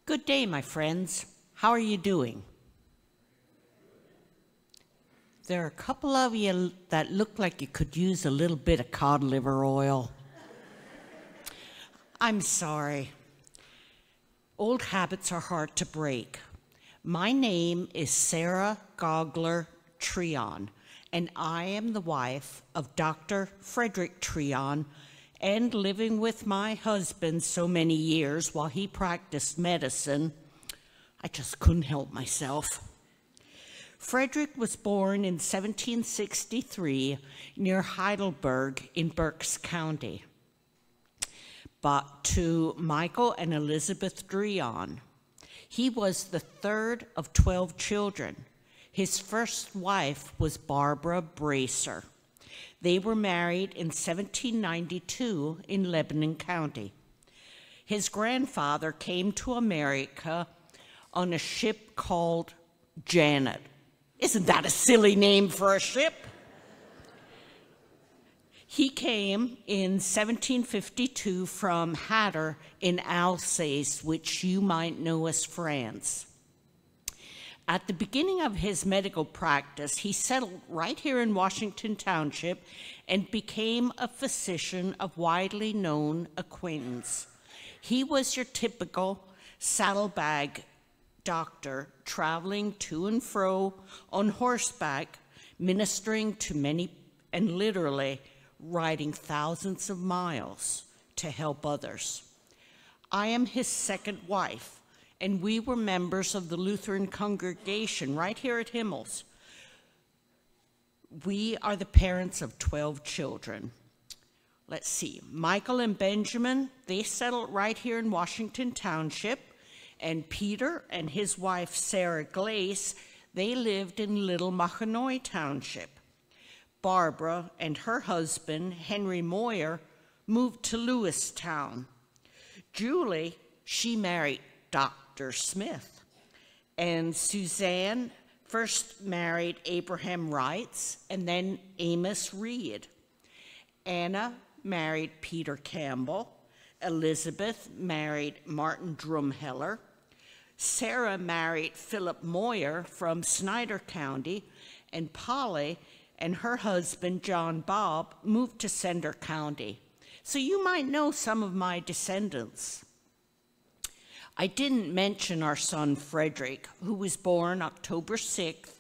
Good day, my friends. How are you doing? There are a couple of you that look like you could use a little bit of cod liver oil. I'm sorry. Old habits are hard to break. My name is Sarah Gogler Treon, and I am the wife of Dr. Frederick Treon, and living with my husband so many years while he practiced medicine, I just couldn't help myself. Frederick was born in 1763 near Heidelberg in Berks County, but to Michael and Elizabeth Treon. He was the third of 12 children. His first wife was Barbara Bracer. They were married in 1792 in Lebanon County. His grandfather came to America on a ship called Janet. Isn't that a silly name for a ship? He came in 1752 from Hatter in Alsace, which you might know as France. At the beginning of his medical practice, he settled right here in Washington Township and became a physician of widely known acquaintance. He was your typical saddlebag doctor, traveling to and fro on horseback, ministering to many, and literally riding thousands of miles to help others. I am his second wife, and we were members of the Lutheran congregation right here at Himmel's. We are the parents of 12 children. Let's see, Michael and Benjamin, they settled right here in Washington Township, and Peter and his wife Sarah Glace, they lived in Little Mahanoy Township. Barbara and her husband, Henry Moyer, moved to Lewistown. Julie, she married Dr. Smith. And Suzanne first married Abraham Wrights and then Amos Reed. Anna married Peter Campbell. Elizabeth married Martin Drumheller. Sarah married Philip Moyer from Snyder County. And Polly and her husband, John Bob, moved to Center County. So you might know some of my descendants. I didn't mention our son Frederick, who was born October 6th,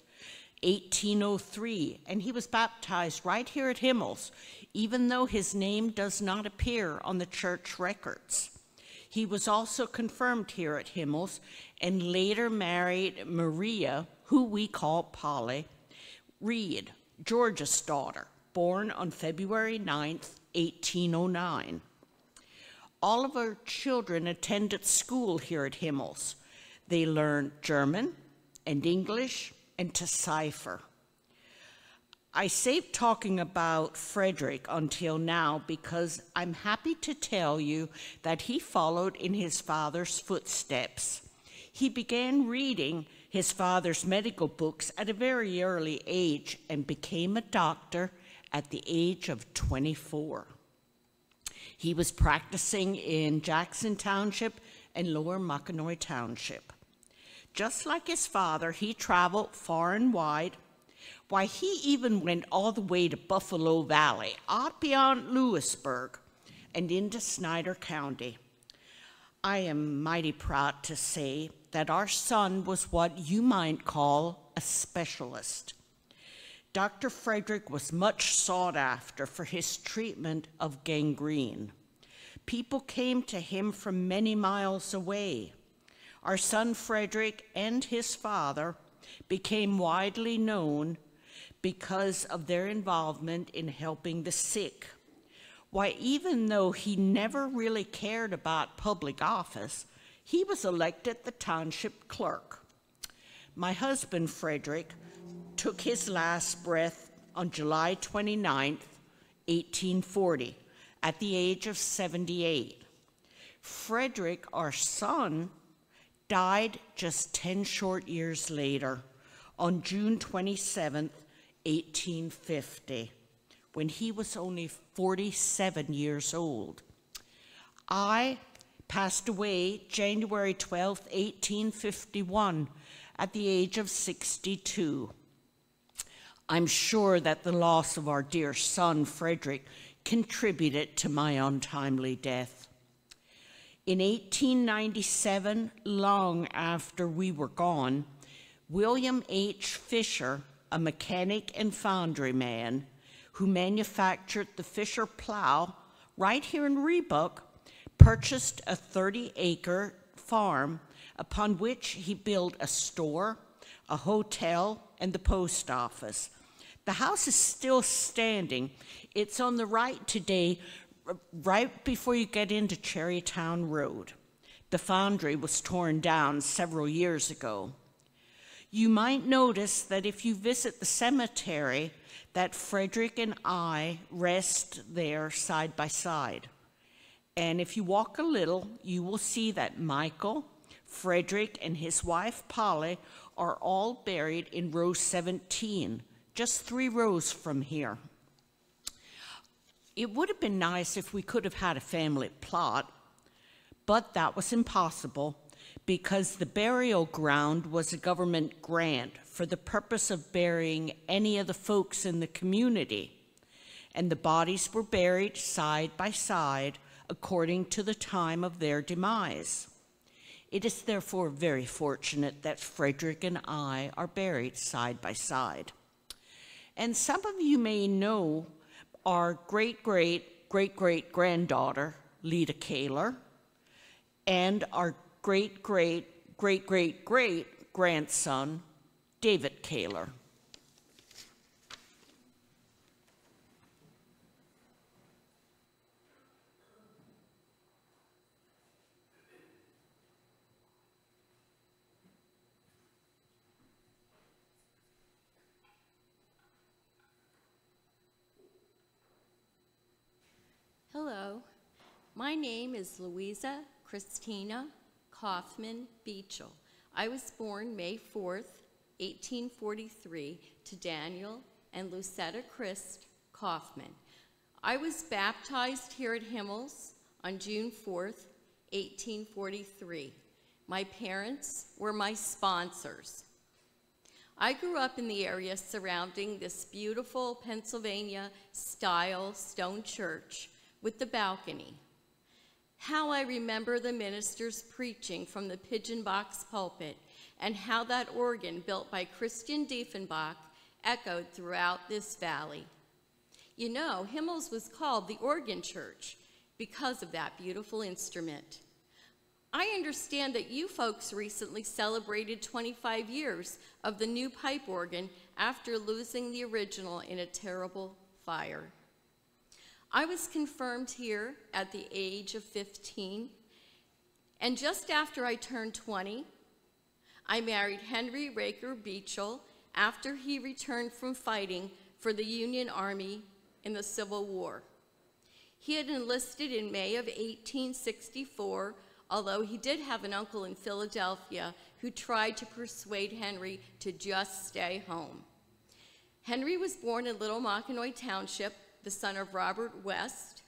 1803, and he was baptized right here at Himmel's, even though his name does not appear on the church records. He was also confirmed here at Himmel's and later married Maria, who we call Polly Reed, George's daughter, born on February 9th, 1809. All of our children attended school here at Himmel's. They learned German and English and to cipher. I saved talking about Frederick until now because I'm happy to tell you that he followed in his father's footsteps. He began reading his father's medical books at a very early age and became a doctor at the age of 24. He was practicing in Jackson Township and Lower Mockinoy Township. Just like his father, he traveled far and wide. Why, he even went all the way to Buffalo Valley, out beyond Lewisburg, and into Snyder County. I am mighty proud to say that our son was what you might call a specialist. Dr. Frederick was much sought after for his treatment of gangrene. People came to him from many miles away. Our son Frederick and his father became widely known because of their involvement in helping the sick. Why, even though he never really cared about public office, he was elected the township clerk. My husband, Frederick, took his last breath on July 29th, 1840, at the age of 78. Frederick, our son, died just 10 short years later, on June 27th, 1850, when he was only 47 years old. I passed away January 12th, 1851, at the age of 62. I'm sure that the loss of our dear son, Frederick, contributed to my untimely death. In 1897, long after we were gone, William H. Fisher, a mechanic and foundry man who manufactured the Fisher plow right here in Rebuck, purchased a 30-acre farm upon which he built a store, a hotel, and the post office. The house is still standing. It's on the right today, right before you get into Cherrytown Road. The foundry was torn down several years ago. You might notice that if you visit the cemetery, that Frederick and I rest there side by side. And if you walk a little, you will see that Michael, Frederick, and his wife Polly are all buried in row 17, just 3 rows from here. It would have been nice if we could have had a family plot, but that was impossible because the burial ground was a government grant for the purpose of burying any of the folks in the community, and the bodies were buried side by side according to the time of their demise. It is therefore very fortunate that Frederick and I are buried side by side. And some of you may know our great-great-great-great-granddaughter, Lita Kaler, and our great-great-great-great-great-grandson, David Kaler. Hello, my name is Louisa Christina Kaufman Beechel. I was born May 4th, 1843, to Daniel and Lucetta Christ Kaufman. I was baptized here at Himmel's on June 4th, 1843. My parents were my sponsors. I grew up in the area surrounding this beautiful Pennsylvania-style stone church with the balcony. How I remember the ministers preaching from the pigeon box pulpit, and how that organ built by Christian Diefenbach echoed throughout this valley. You know, Himmels was called the organ church because of that beautiful instrument. I understand that you folks recently celebrated 25 years of the new pipe organ after losing the original in a terrible fire. I was confirmed here at the age of 15, and just after I turned 20, I married Henry Raker Beechel after he returned from fighting for the Union Army in the Civil War. He had enlisted in May of 1864, although he did have an uncle in Philadelphia who tried to persuade Henry to just stay home. Henry was born in Little Mockinoy Township, the son of Robert West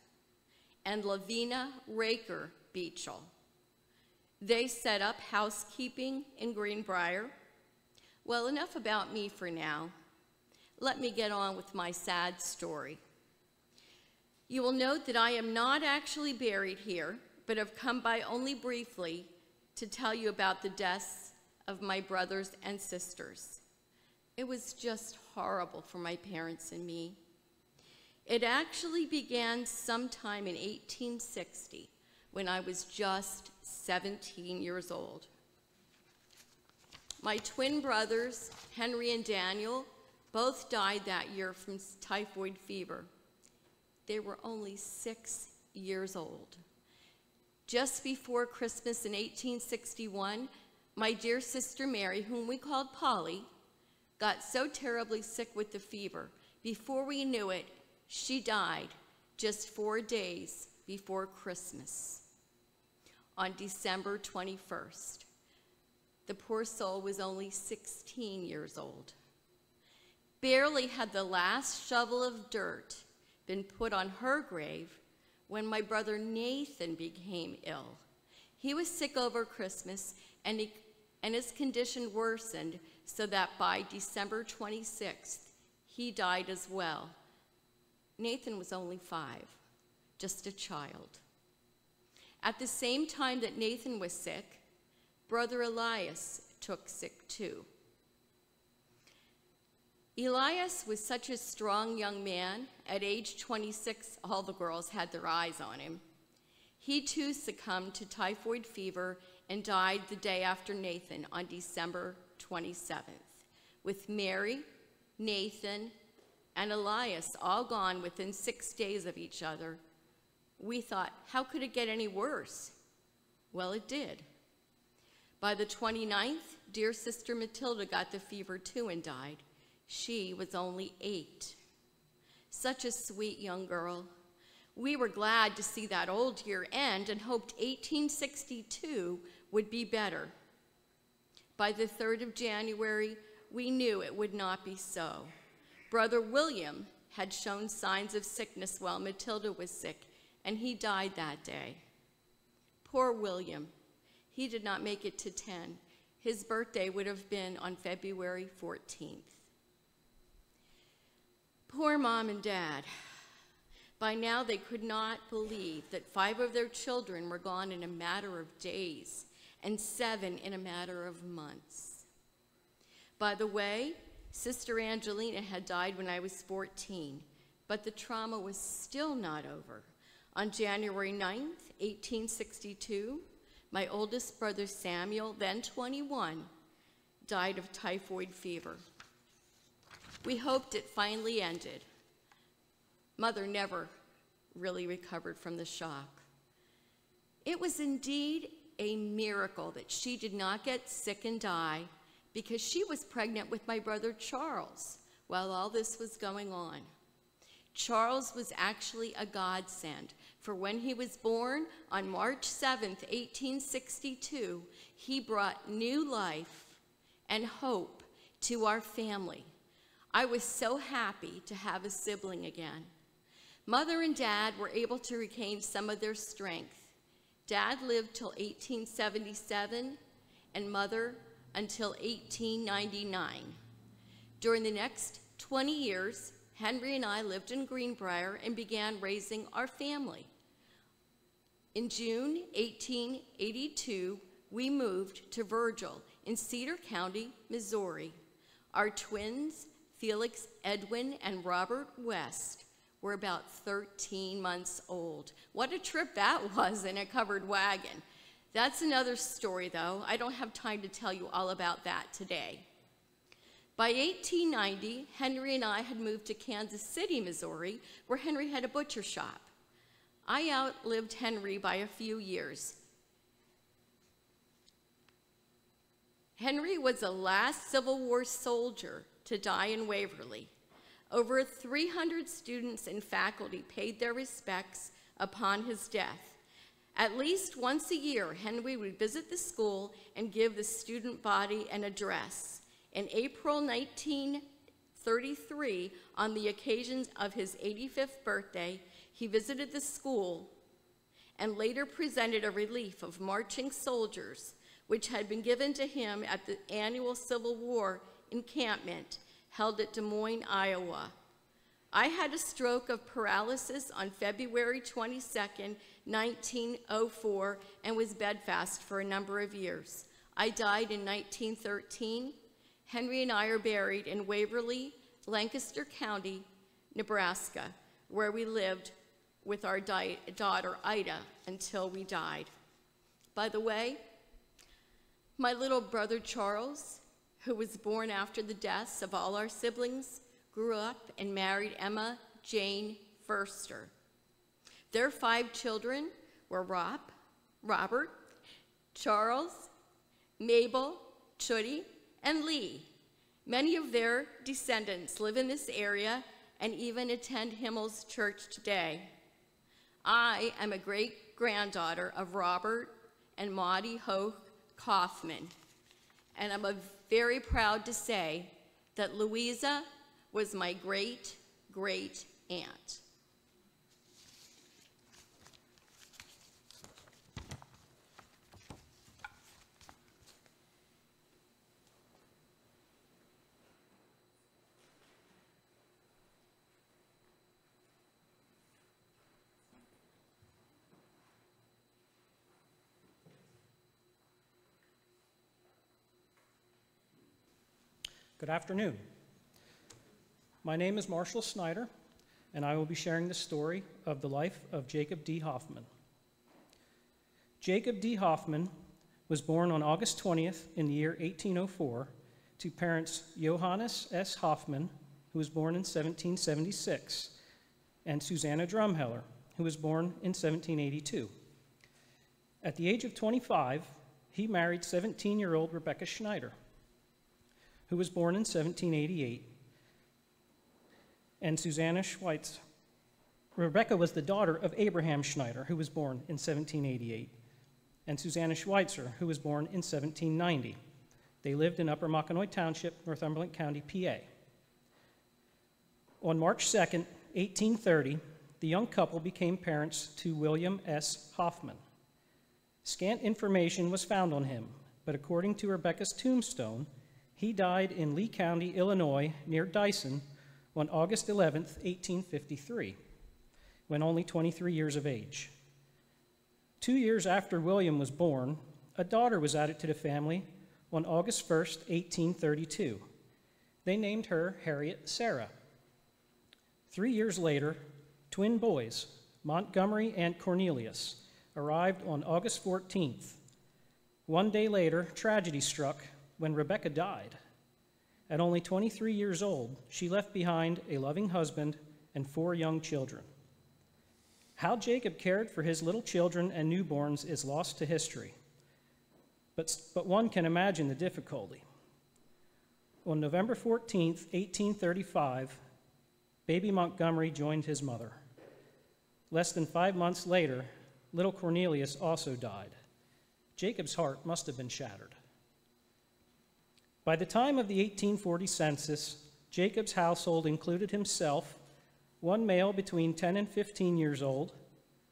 and Lavina Raker Beechel. They set up housekeeping in Greenbrier. Well, enough about me for now. Let me get on with my sad story. You will note that I am not actually buried here, but have come by only briefly to tell you about the deaths of my brothers and sisters. It was just horrible for my parents and me. It actually began sometime in 1860 when I was just 17 years old. My twin brothers, Henry and Daniel, both died that year from typhoid fever. They were only 6 years old. Just before Christmas in 1861, my dear sister Mary, whom we called Polly, got so terribly sick with the fever. Before we knew it, she died just 4 days before Christmas, on December 21st. The poor soul was only 16 years old. Barely had the last shovel of dirt been put on her grave when my brother Nathan became ill. He was sick over Christmas, and his condition worsened so that by December 26th, he died as well. Nathan was only 5, just a child. At the same time that Nathan was sick, Brother Elias took sick too. Elias was such a strong young man. At age 26, all the girls had their eyes on him. He too succumbed to typhoid fever and died the day after Nathan on December 27th, with Mary, Nathan, and Elias all gone within 6 days of each other. We thought, how could it get any worse? Well, it did. By the 29th, dear Sister Matilda got the fever too and died. She was only 8. Such a sweet young girl. We were glad to see that old year end and hoped 1862 would be better. By the 3rd of January, we knew it would not be so. Brother William had shown signs of sickness while Matilda was sick, and he died that day. Poor William. He did not make it to 10. His birthday would have been on February 14th. Poor Mom and Dad. By now, they could not believe that 5 of their children were gone in a matter of days and 7 in a matter of months. By the way, Sister Angelina had died when I was 14, but the trauma was still not over. On January 9th, 1862, my oldest brother Samuel, then 21, died of typhoid fever. We hoped it finally ended. Mother never really recovered from the shock. It was indeed a miracle that she did not get sick and die, because she was pregnant with my brother Charles while all this was going on. Charles was actually a godsend, for when he was born on March 7th, 1862, he brought new life and hope to our family. I was so happy to have a sibling again. Mother and Dad were able to regain some of their strength. Dad lived till 1877, and Mother until 1899. During the next 20 years, Henry and I lived in Greenbrier and began raising our family. In June 1882, we moved to Virgil in Cedar County, Missouri. Our twins, Felix Edwin and Robert West, were about 13 months old. What a trip that was in a covered wagon. That's another story, though. I don't have time to tell you all about that today. By 1890, Henry and I had moved to Kansas City, Missouri, where Henry had a butcher shop. I outlived Henry by a few years. Henry was the last Civil War soldier to die in Waverly. Over 300 students and faculty paid their respects upon his death. At least once a year, Henry would visit the school and give the student body an address. In April 1933, on the occasion of his 85th birthday, he visited the school and later presented a relief of marching soldiers, which had been given to him at the annual Civil War encampment held at Des Moines, Iowa. I had a stroke of paralysis on February 22nd, 1904, and was bedfast for a number of years. I died in 1913. Henry and I are buried in Waverly, Lancaster County, Nebraska, where we lived with our daughter, Ida, until we died. By the way, my little brother, Charles, who was born after the deaths of all our siblings, grew up and married Emma Jane Furster. Their 5 children were Robert, Charles, Mabel, Chuddy, and Lee. Many of their descendants live in this area and even attend Himmel's church today. I am a great-granddaughter of Robert and Maudie Hoch Kaufman, and I'm very proud to say that Louisa was my great-great-aunt. Good afternoon. My name is Marshall Snyder, and I will be sharing the story of the life of Jacob D. Hoffman. Jacob D. Hoffman was born on August 20th in the year 1804 to parents Johannes S. Hoffman, who was born in 1776, and Susanna Drumheller, who was born in 1782. At the age of 25, he married 17-year-old Rebecca Schneider, who was born in 1788, and Susanna Schweitzer. Rebecca was the daughter of Abraham Schneider, who was born in 1788, and Susanna Schweitzer, who was born in 1790. They lived in Upper Mockinoy Township, Northumberland County, PA. On March 2nd, 1830, the young couple became parents to William S. Hoffman. Scant information was found on him, but according to Rebecca's tombstone, he died in Lee County, Illinois, near Dyson, on August 11th, 1853, when only 23 years of age. 2 years after William was born, a daughter was added to the family on August 1st, 1832. They named her Harriet Sarah. 3 years later, twin boys, Montgomery and Cornelius, arrived on August 14th. 1 day later, tragedy struck when Rebecca died. At only 23 years old, she left behind a loving husband and 4 young children. How Jacob cared for his little children and newborns is lost to history, but one can imagine the difficulty. On November 14th, 1835, baby Montgomery joined his mother. Less than 5 months later, little Cornelius also died. Jacob's heart must have been shattered. By the time of the 1840 census, Jacob's household included himself, 1 male between 10 and 15 years old,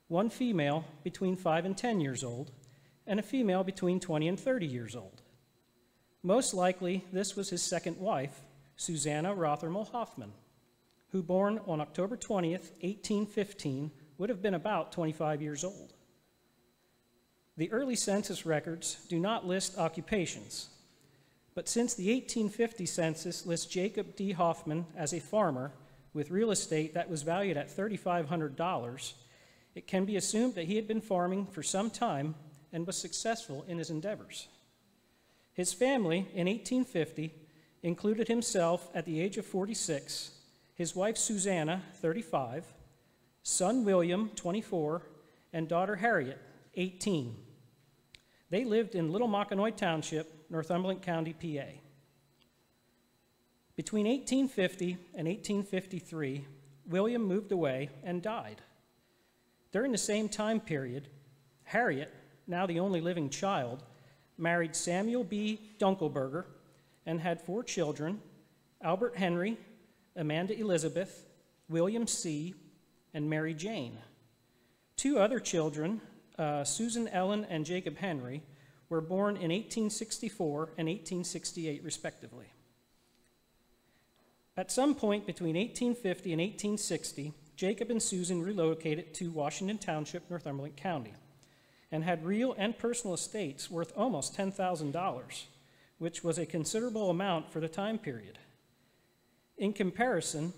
1 female between 5 and 10 years old, and a female between 20 and 30 years old. Most likely, this was his second wife, Susanna Rothermel Hoffman, who, born on October 20th, 1815, would have been about 25 years old. The early census records do not list occupations, but since the 1850 census lists Jacob D. Hoffman as a farmer with real estate that was valued at $3,500, it can be assumed that he had been farming for some time and was successful in his endeavors. His family in 1850 included himself at the age of 46, his wife Susanna, 35, son William, 24, and daughter Harriet, 18. They lived in Little Mockinoy Township, Northumberland County, PA. Between 1850 and 1853, William moved away and died. During the same time period, Harriet, now the only living child, married Samuel B. Dunkelberger and had 4 children, Albert Henry, Amanda Elizabeth, William C., and Mary Jane. 2 other children, Susan Ellen and Jacob Henry, were born in 1864 and 1868, respectively. At some point between 1850 and 1860, Jacob and Susan relocated to Washington Township, Northumberland County, and had real and personal estates worth almost $10,000, which was a considerable amount for the time period. In comparison,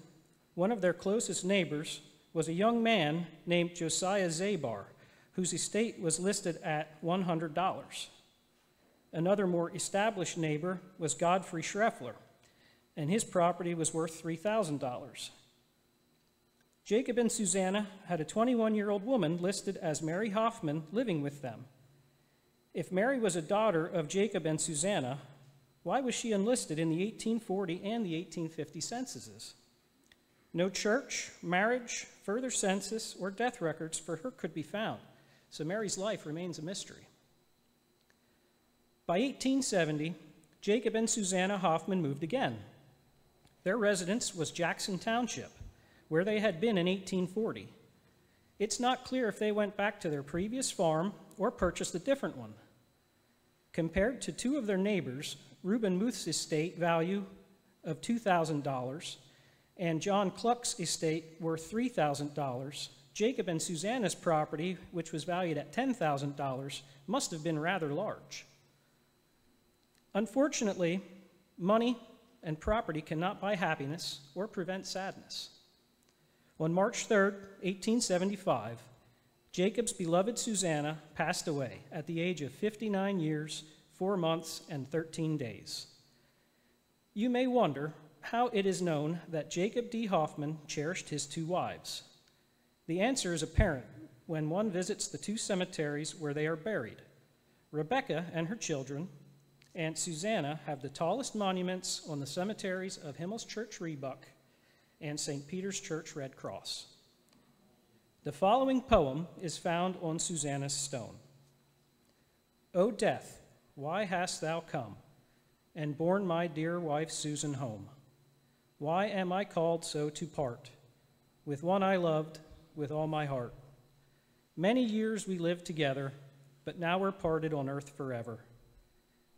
one of their closest neighbors was a young man named Josiah Zabar, whose estate was listed at $100. Another more established neighbor was Godfrey Schreffler, and his property was worth $3,000. Jacob and Susanna had a 21-year-old woman listed as Mary Hoffman living with them. If Mary was a daughter of Jacob and Susanna, why was she enlisted in the 1840 and the 1850 censuses? No church, marriage, further census, or death records for her could be found, so Mary's life remains a mystery. By 1870, Jacob and Susanna Hoffman moved again. Their residence was Jackson Township, where they had been in 1840. It's not clear if they went back to their previous farm or purchased a different one. Compared to 2 of their neighbors, Reuben Muth's estate value of $2,000 and John Cluck's estate worth $3,000, Jacob and Susanna's property, which was valued at $10,000, must have been rather large. Unfortunately, money and property cannot buy happiness or prevent sadness. On March 3rd, 1875, Jacob's beloved Susanna passed away at the age of 59 years, 4 months, and 13 days. You may wonder how it is known that Jacob D. Hoffman cherished his 2 wives. The answer is apparent when one visits the 2 cemeteries where they are buried. Rebecca and her children, Aunt Susanna, have the tallest monuments on the cemeteries of Himmel's Church, Rebuck, and St. Peter's Church, Red Cross. The following poem is found on Susanna's stone. O death, why hast thou come, and borne my dear wife Susan home? Why am I called so to part, with one I loved with all my heart? Many years we lived together, but now we're parted on earth forever.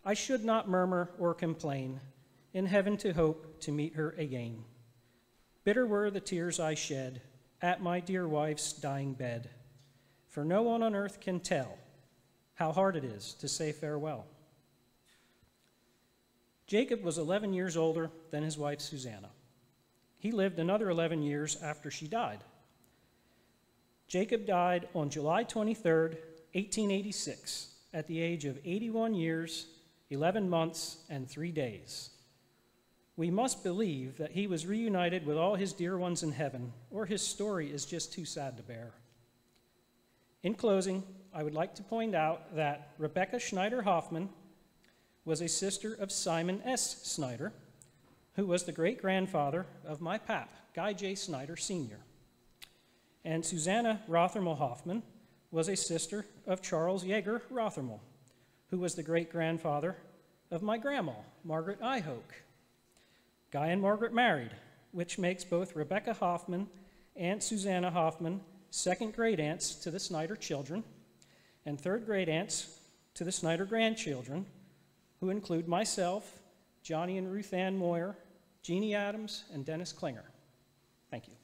I should not murmur or complain, in heaven to hope to meet her again. Bitter were the tears I shed at my dear wife's dying bed, for no one on earth can tell how hard it is to say farewell. Jacob was 11 years older than his wife Susanna. He lived another 11 years after she died. Jacob died on July 23rd, 1886, at the age of 81 years, 11 months, and 3 days. We must believe that he was reunited with all his dear ones in heaven, or his story is just too sad to bear. In closing, I would like to point out that Rebecca Schneider Hoffman was a sister of Simon S. Snyder, who was the great-grandfather of my pap, Guy J. Snyder Sr. And Susanna Rothermel Hoffman was a sister of Charles Yeager Rothermel, who was the great-grandfather of my grandma, Margaret I. Hoke. Guy and Margaret married, which makes both Rebecca Hoffman and Susanna Hoffman second great-aunts to the Snyder children, and third great-aunts to the Snyder grandchildren, who include myself, Johnny and Ruth Ann Moyer, Jeannie Adams, and Dennis Klinger. Thank you.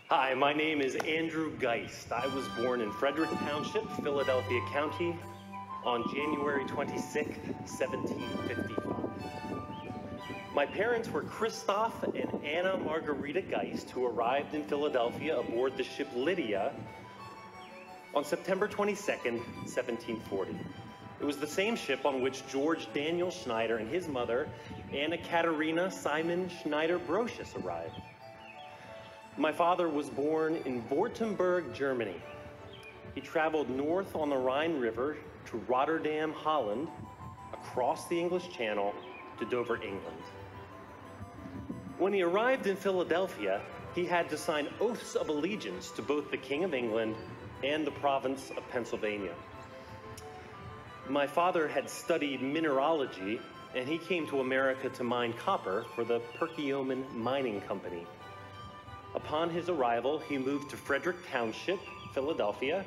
Hi, my name is Andrew Geist. I was born in Frederick Township, Philadelphia County, on January 26, 1755. My parents were Christoph and Anna Margarita Geist, who arrived in Philadelphia aboard the ship Lydia on September 22, 1740. It was the same ship on which George Daniel Schneider and his mother, Anna Katerina Simon Schneider-Brocius, arrived. My father was born in Württemberg, Germany. He traveled north on the Rhine River to Rotterdam, Holland, across the English Channel to Dover, England. When he arrived in Philadelphia, he had to sign oaths of allegiance to both the King of England and the province of Pennsylvania. My father had studied mineralogy, and he came to America to mine copper for the Perkiomen Mining Company. Upon his arrival, he moved to Frederick Township, Philadelphia,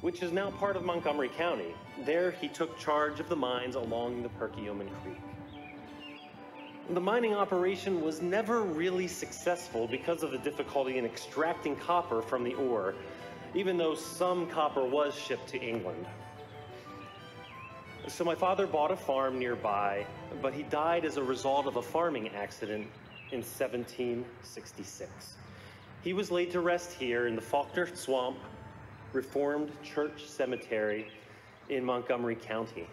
which is now part of Montgomery County. There, he took charge of the mines along the Perkiomen Creek. The mining operation was never really successful because of the difficulty in extracting copper from the ore, even though some copper was shipped to England. So my father bought a farm nearby, but he died as a result of a farming accident in 1766. He was laid to rest here in the Faulkner Swamp Reformed Church Cemetery in Montgomery County.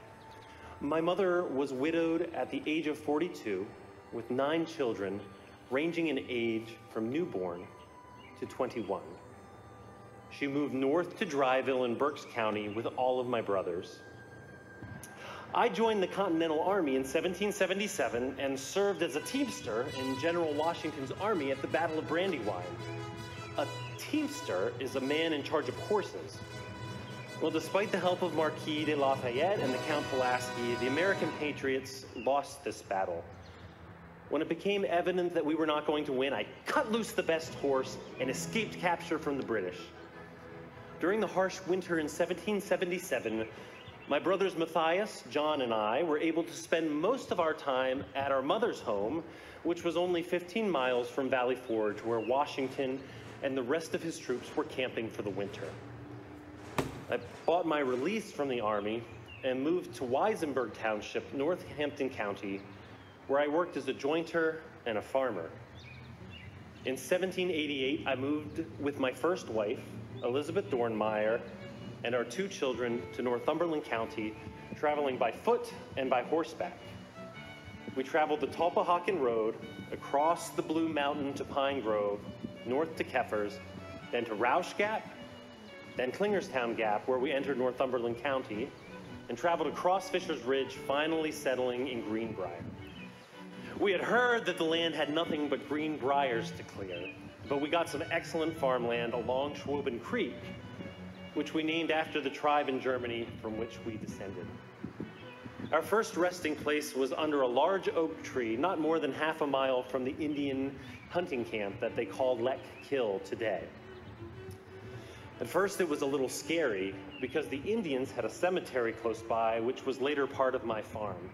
My mother was widowed at the age of 42 with 9 children, ranging in age from newborn to 21. She moved north to Dryville in Berks County with all of my brothers. I joined the Continental Army in 1777 and served as a teamster in General Washington's army at the Battle of Brandywine. A teamster is a man in charge of horses. Well, despite the help of Marquis de Lafayette and the Count Pulaski, the American patriots lost this battle. When it became evident that we were not going to win, I cut loose the best horse and escaped capture from the British. During the harsh winter in 1777, my brothers Matthias, John, and I were able to spend most of our time at our mother's home, which was only 15 miles from Valley Forge, where Washington and the rest of his troops were camping for the winter. I bought my release from the Army and moved to Weisenberg Township, Northampton County, where I worked as a jointer and a farmer. In 1788, I moved with my first wife, Elizabeth Dornmeyer, and our 2 children to Northumberland County, traveling by foot and by horseback. We traveled the Tulpehocken Road, across the Blue Mountain to Pine Grove, north to Keffers, then to Roush Gap, then Klingerstown Gap, where we entered Northumberland County, and traveled across Fisher's Ridge, finally settling in Greenbrier. We had heard that the land had nothing but green briars to clear, but we got some excellent farmland along Schwoben Creek, which we named after the tribe in Germany from which we descended. Our first resting place was under a large oak tree, not more than half a mile from the Indian hunting camp that they call Lek Kill today. At first it was a little scary because the Indians had a cemetery close by, which was later part of my farm.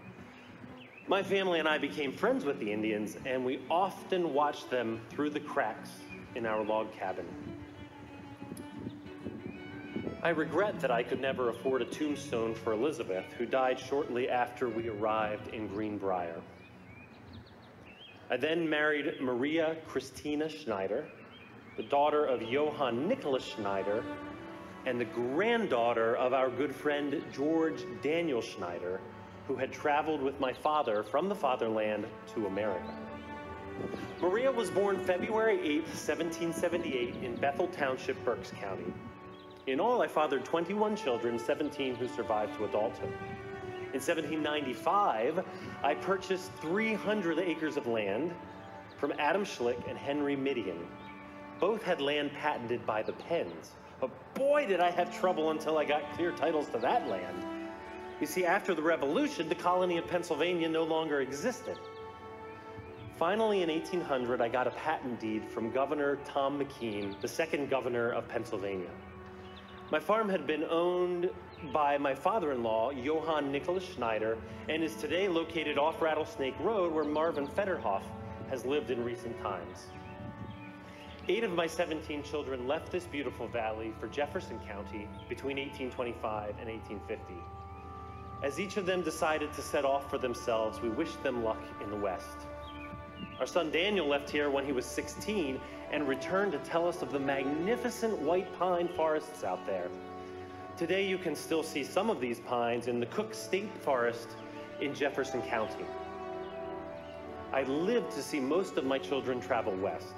My family and I became friends with the Indians, and we often watched them through the cracks in our log cabin. I regret that I could never afford a tombstone for Elizabeth, who died shortly after we arrived in Greenbrier. I then married Maria Christina Schneider, the daughter of Johann Nicholas Schneider, and the granddaughter of our good friend George Daniel Schneider, who had traveled with my father from the fatherland to America. Maria was born February 8, 1778 in Bethel Township, Berks County. In all, I fathered 21 children, 17 who survived to adulthood. In 1795, I purchased 300 acres of land from Adam Schlick and Henry Midian. Both had land patented by the Penns. But boy, did I have trouble until I got clear titles to that land. You see, after the Revolution, the colony of Pennsylvania no longer existed. Finally, in 1800, I got a patent deed from Governor Tom McKean, the second governor of Pennsylvania. My farm had been owned by my father-in-law, Johann Nicholas Schneider, and is today located off Rattlesnake Road, where Marvin Federhoff has lived in recent times. 8 of my 17 children left this beautiful valley for Jefferson County between 1825 and 1850. As each of them decided to set off for themselves, we wished them luck in the West. Our son Daniel left here when he was 16 and returned to tell us of the magnificent white pine forests out there. Today you can still see some of these pines in the Cook State Forest in Jefferson County. I lived to see most of my children travel west.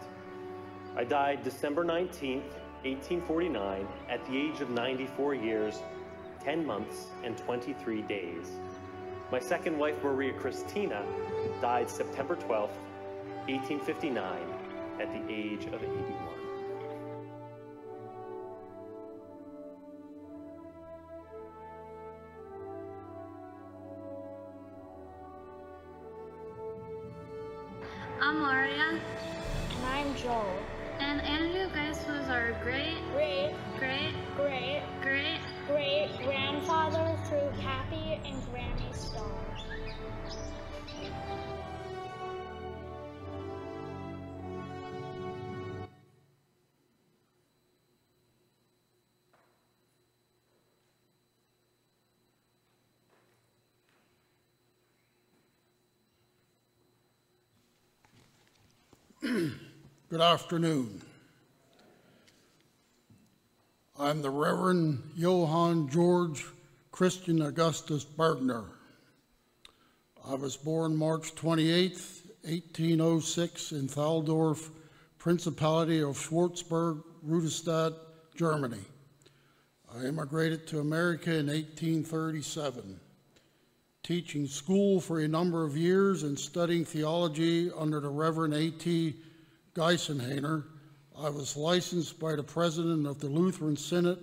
I died December 19th, 1849, at the age of 94 years, 10 months, and 23 days. My second wife, Maria Christina, died September 12th, 1859, at the age of 81. I'm Maria. And I'm Joel. And Andrew Geis was our great grandfather through Pappy and Granny Star. Good afternoon. I'm the Reverend Johann George Christian Augustus Bergner. I was born March 28, 1806 in Thaldorf, Principality of Schwarzburg, Rudolstadt, Germany. I immigrated to America in 1837, teaching school for a number of years and studying theology under the Reverend A.T. Geisenhainer. I was licensed by the President of the Lutheran Synod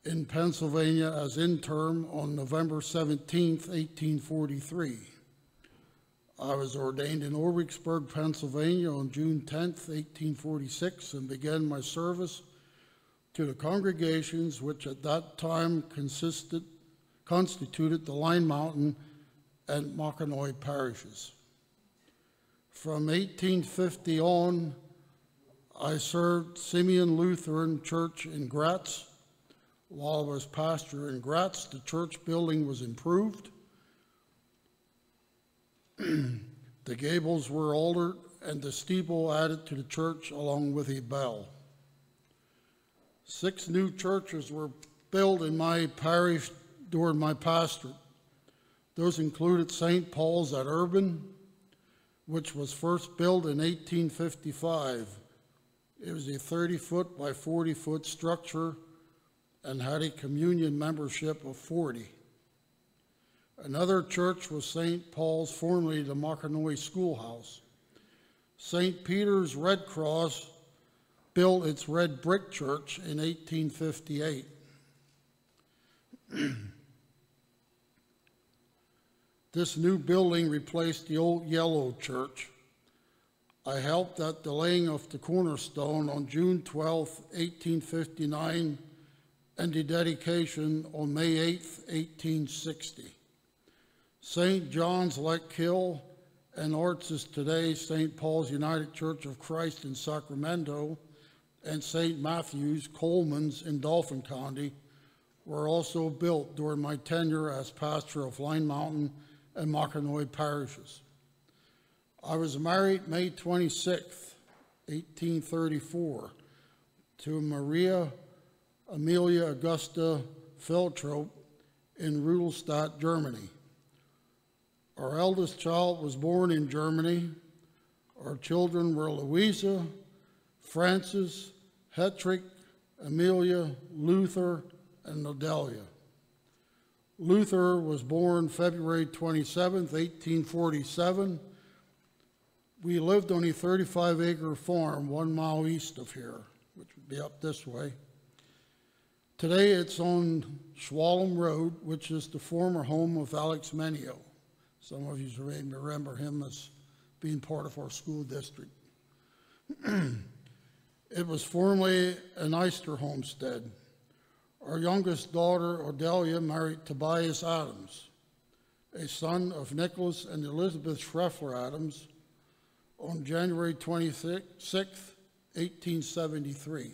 in Pennsylvania as interim on November 17, 1843. I was ordained in Ulrichsburg, Pennsylvania on June 10, 1846, and began my service to the congregations which at that time constituted the Line Mountain and Mockanoy parishes. From 1850 on, I served Simeon Lutheran Church in Gratz. While I was pastor in Gratz, the church building was improved. The gables were altered and the steeple added to the church along with a bell. 6 new churches were built in my parish during my pastorate. Those included St. Paul's at Urban, which was first built in 1855. It was a 30-foot by 40-foot structure and had a communion membership of 40. Another church was St. Paul's, formerly the Mockanoy Schoolhouse. St. Peter's Red Cross built its red brick church in 1858. This new building replaced the old yellow church. I helped at the laying of the cornerstone on June 12, 1859, and the dedication on May 8, 1860. St. John's Lake Hill and Arts is today St. Paul's United Church of Christ in Sacramento, and St. Matthew's Coleman's in Dauphin County were also built during my tenure as pastor of Line Mountain and Mockanoy parishes. I was married May 26, 1834, to Maria Amelia Augusta Feltrop in Rudolstadt, Germany. Our eldest child was born in Germany. Our children were Louisa, Francis, Hetrick, Amelia, Luther, and Nodelia. Luther was born February 27, 1847. We lived on a 35-acre farm 1 mile east of here, which would be up this way. Today it's on Schwalm Road, which is the former home of Alex Menio. Some of you may remember him as being part of our school district. It was formerly an Eyster homestead. Our youngest daughter, Odelia, married Tobias Adams, a son of Nicholas and Elizabeth Schreffler Adams, on January 26, 1873.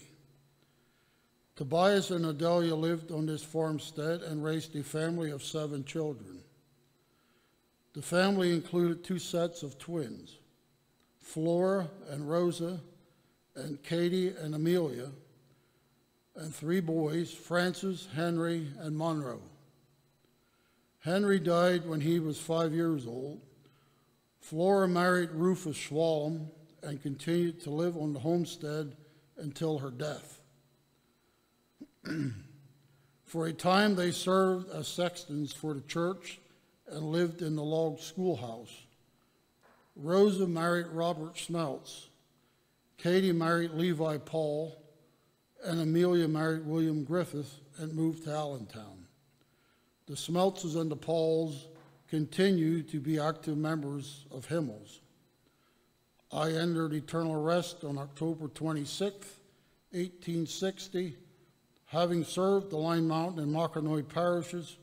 Tobias and Odelia lived on this farmstead and raised a family of 7 children. The family included 2 sets of twins, Flora and Rosa, and Katie and Amelia, and 3 boys, Francis, Henry, and Monroe. Henry died when he was 5 years old. Flora married Rufus Schwalm and continued to live on the homestead until her death. For a time, they served as sextons for the church and lived in the log schoolhouse. Rosa married Robert Smeltz. Katie married Levi Paul, and Amelia married William Griffith and moved to Allentown. The Smeltzes and the Pauls continue to be active members of Himmels. I entered eternal rest on October 26, 1860, having served the Line Mountain and Mockernoi parishes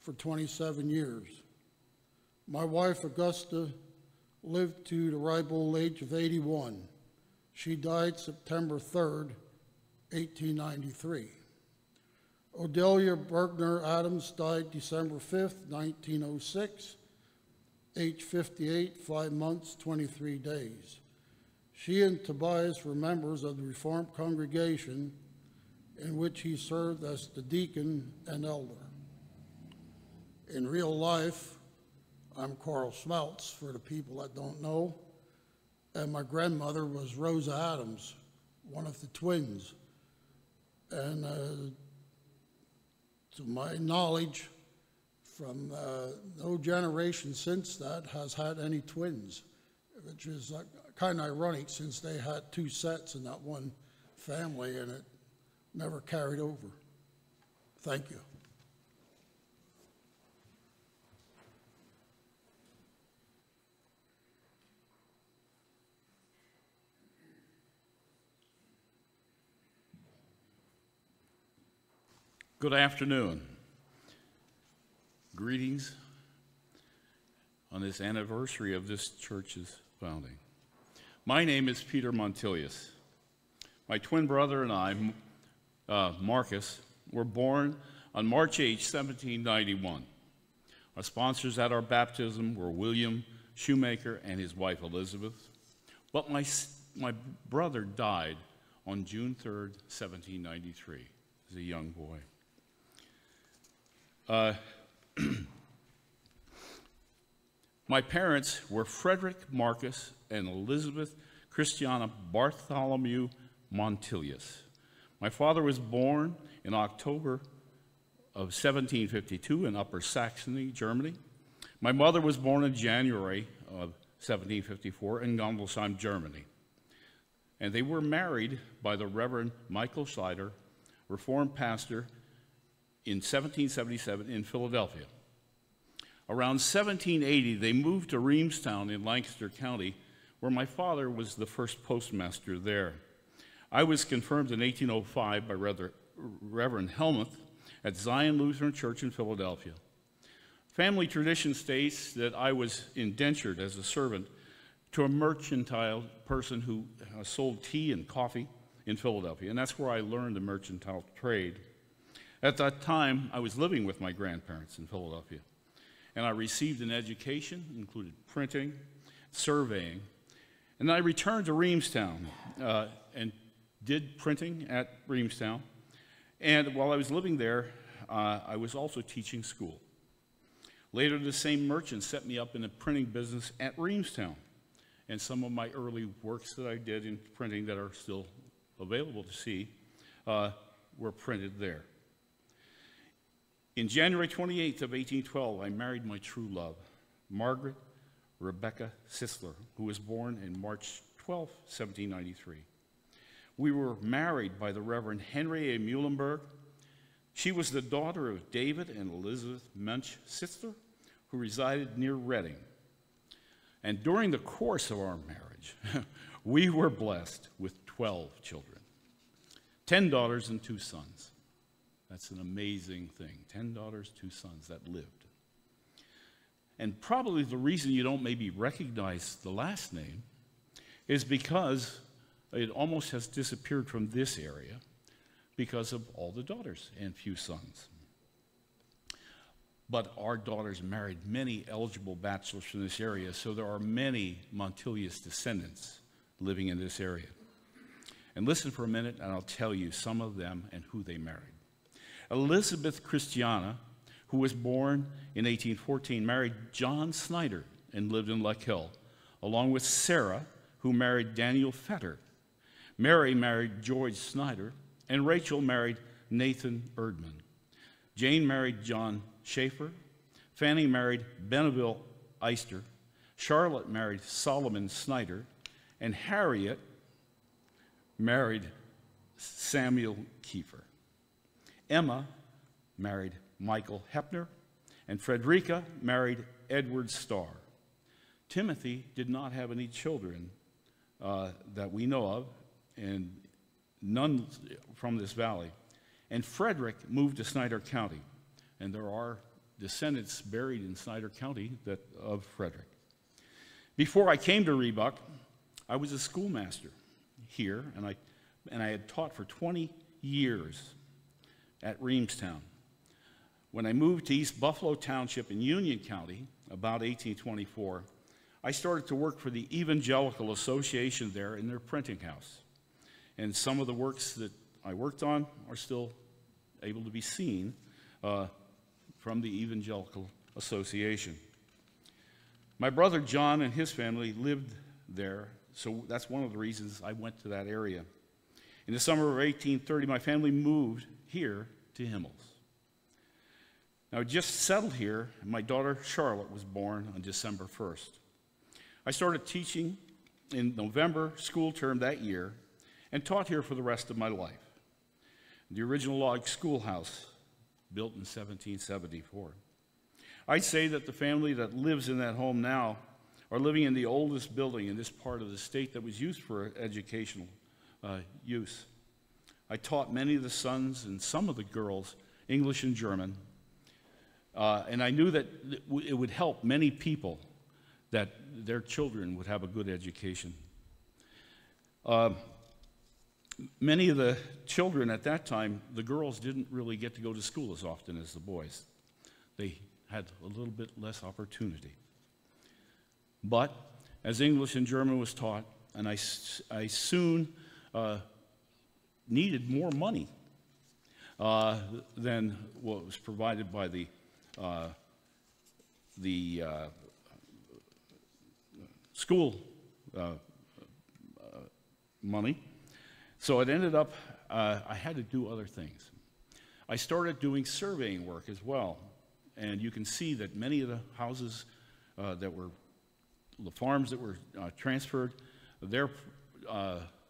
for 27 years. My wife, Augusta, lived to the ripe old age of 81. She died September 3rd, 1893. Odelia Bergner Adams died December 5th, 1906, age 58, 5 months, 23 days. She and Tobias were members of the Reformed congregation in which he served as the deacon and elder. In real life, I'm Carl Smeltz, for the people that don't know, and my grandmother was Rosa Adams, one of the twins. And to my knowledge, from no generation since that has had any twins, which is kind of ironic since they had 2 sets in that one family and it never carried over. Thank you. Good afternoon. Greetings on this anniversary of this church's founding. My name is Peter Montilius. My twin brother and I, Marcus, were born on March 8, 1791. Our sponsors at our baptism were William Shoemaker and his wife Elizabeth, but my brother died on June 3, 1793, as a young boy. My parents were Frederick Marcus and Elizabeth Christiana Bartholomew Montilius. My father was born in October of 1752 in Upper Saxony, Germany. My mother was born in January of 1754 in Gondelsheim, Germany. And they were married by the Reverend Michael Schleider, Reformed pastor, in 1777 in Philadelphia. Around 1780, they moved to Reamstown in Lancaster County, where my father was the first postmaster there. I was confirmed in 1805 by Reverend Helmuth at Zion Lutheran Church in Philadelphia. Family tradition states that I was indentured as a servant to a mercantile person who sold tea and coffee in Philadelphia, and that's where I learned the mercantile trade. At that time, I was living with my grandparents in Philadelphia, and I received an education, included printing, surveying, and I returned to Reamstown and did printing at Reamstown. And while I was living there, I was also teaching school. Later, the same merchant set me up in a printing business at Reamstown, and some of my early works that I did in printing that are still available to see were printed there. In January 28th of 1812, I married my true love, Margaret Rebecca Sisler, who was born in March 12, 1793. We were married by the Reverend Henry A. Muhlenberg She was the daughter of David and Elizabeth Mensch Sitzler, who resided near Reading. And during the course of our marriage, we were blessed with 12 children, 10 daughters and 2 sons. That's an amazing thing, 10 daughters, 2 sons that lived. And probably the reason you don't maybe recognize the last name is because it almost has disappeared from this area because of all the daughters and few sons. But our daughters married many eligible bachelors from this area, so there are many Montilius descendants living in this area. And listen for a minute, and I'll tell you some of them and who they married. Elizabeth Christiana, who was born in 1814, married John Snyder and lived in Leck Hill, along with Sarah, who married Daniel Fetter. Mary married George Snyder, and Rachel married Nathan Erdman. Jane married John Schaefer. Fanny married Benneville Eister. Charlotte married Solomon Snyder. And Harriet married Samuel Kiefer. Emma married Michael Hepner. And Frederica married Edward Starr. Timothy did not have any children that we know of, and none from this valley. And Frederick moved to Snyder County, and there are descendants buried in Snyder County of Frederick. Before I came to Rebuck, I was a schoolmaster here, and I had taught for 20 years at Reamstown. When I moved to East Buffalo Township in Union County, about 1824, I started to work for the Evangelical Association there in their printing house. And some of the works that I worked on are still able to be seen from the Evangelical Association. My brother John and his family lived there, so that's one of the reasons I went to that area. In the summer of 1830, my family moved here to Himmel. Now, I just settled here, and my daughter Charlotte was born on December 1st. I started teaching in November school term that year and taught here for the rest of my life. The original log schoolhouse, built in 1774. I'd say that the family that lives in that home now are living in the oldest building in this part of the state that was used for educational use. I taught many of the sons and some of the girls English and German, and I knew that it would help many people that their children would have a good education. Many of the children at that time, the girls didn't really get to go to school as often as the boys. They had a little bit less opportunity. But as English and German was taught, and I soon needed more money than what was provided by the school money. So it ended up, I had to do other things. I started doing surveying work as well. And you can see that many of the houses the farms that were transferred, their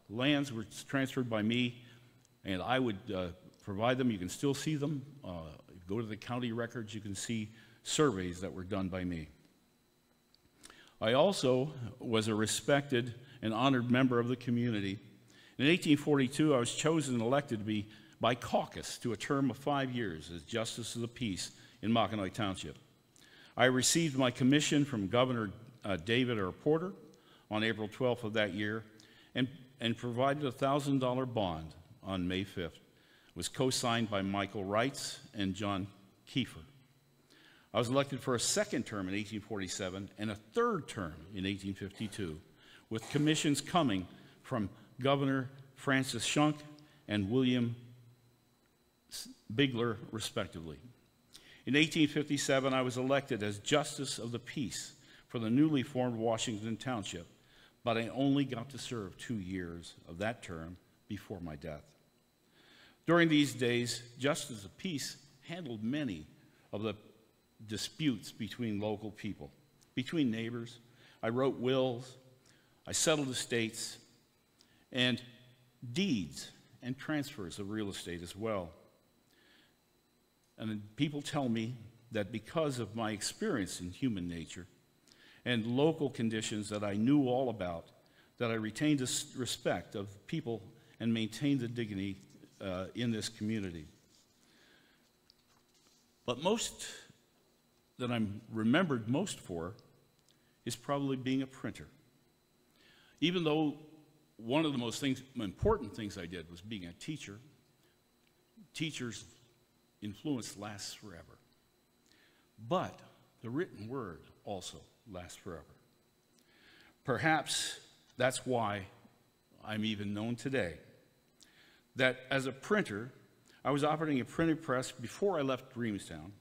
lands were transferred by me, and I would provide them. You can still see them. Go to the county records, you can see surveys that were done by me. I also was a respected and honored member of the community. In 1842, I was chosen and elected to be by caucus to a term of 5 years as Justice of the Peace in Mackinac Township. I received my commission from Governor David R. Porter on April 12th of that year and provided a $1,000 bond on May 5th. It was co-signed by Michael Reitz and John Kiefer. I was elected for a second term in 1847 and a third term in 1852, with commissions coming from Governor Francis Shunk and William Bigler, respectively. In 1857, I was elected as Justice of the Peace for the newly formed Washington Township, but I only got to serve 2 years of that term before my death. During these days, Justice of Peace handled many of the disputes between local people, between neighbors. I wrote wills, I settled estates, and deeds and transfers of real estate as well. And people tell me that because of my experience in human nature and local conditions that I knew all about, that I retained the respect of people and maintained the dignity in this community. But most that I'm remembered most for is probably being a printer. Even though one of the most important things I did was being a teacher, teachers' influence lasts forever. But the written word also lasts forever. Perhaps that's why I'm even known today. That as a printer, I was operating a printing press before I left Greamstown,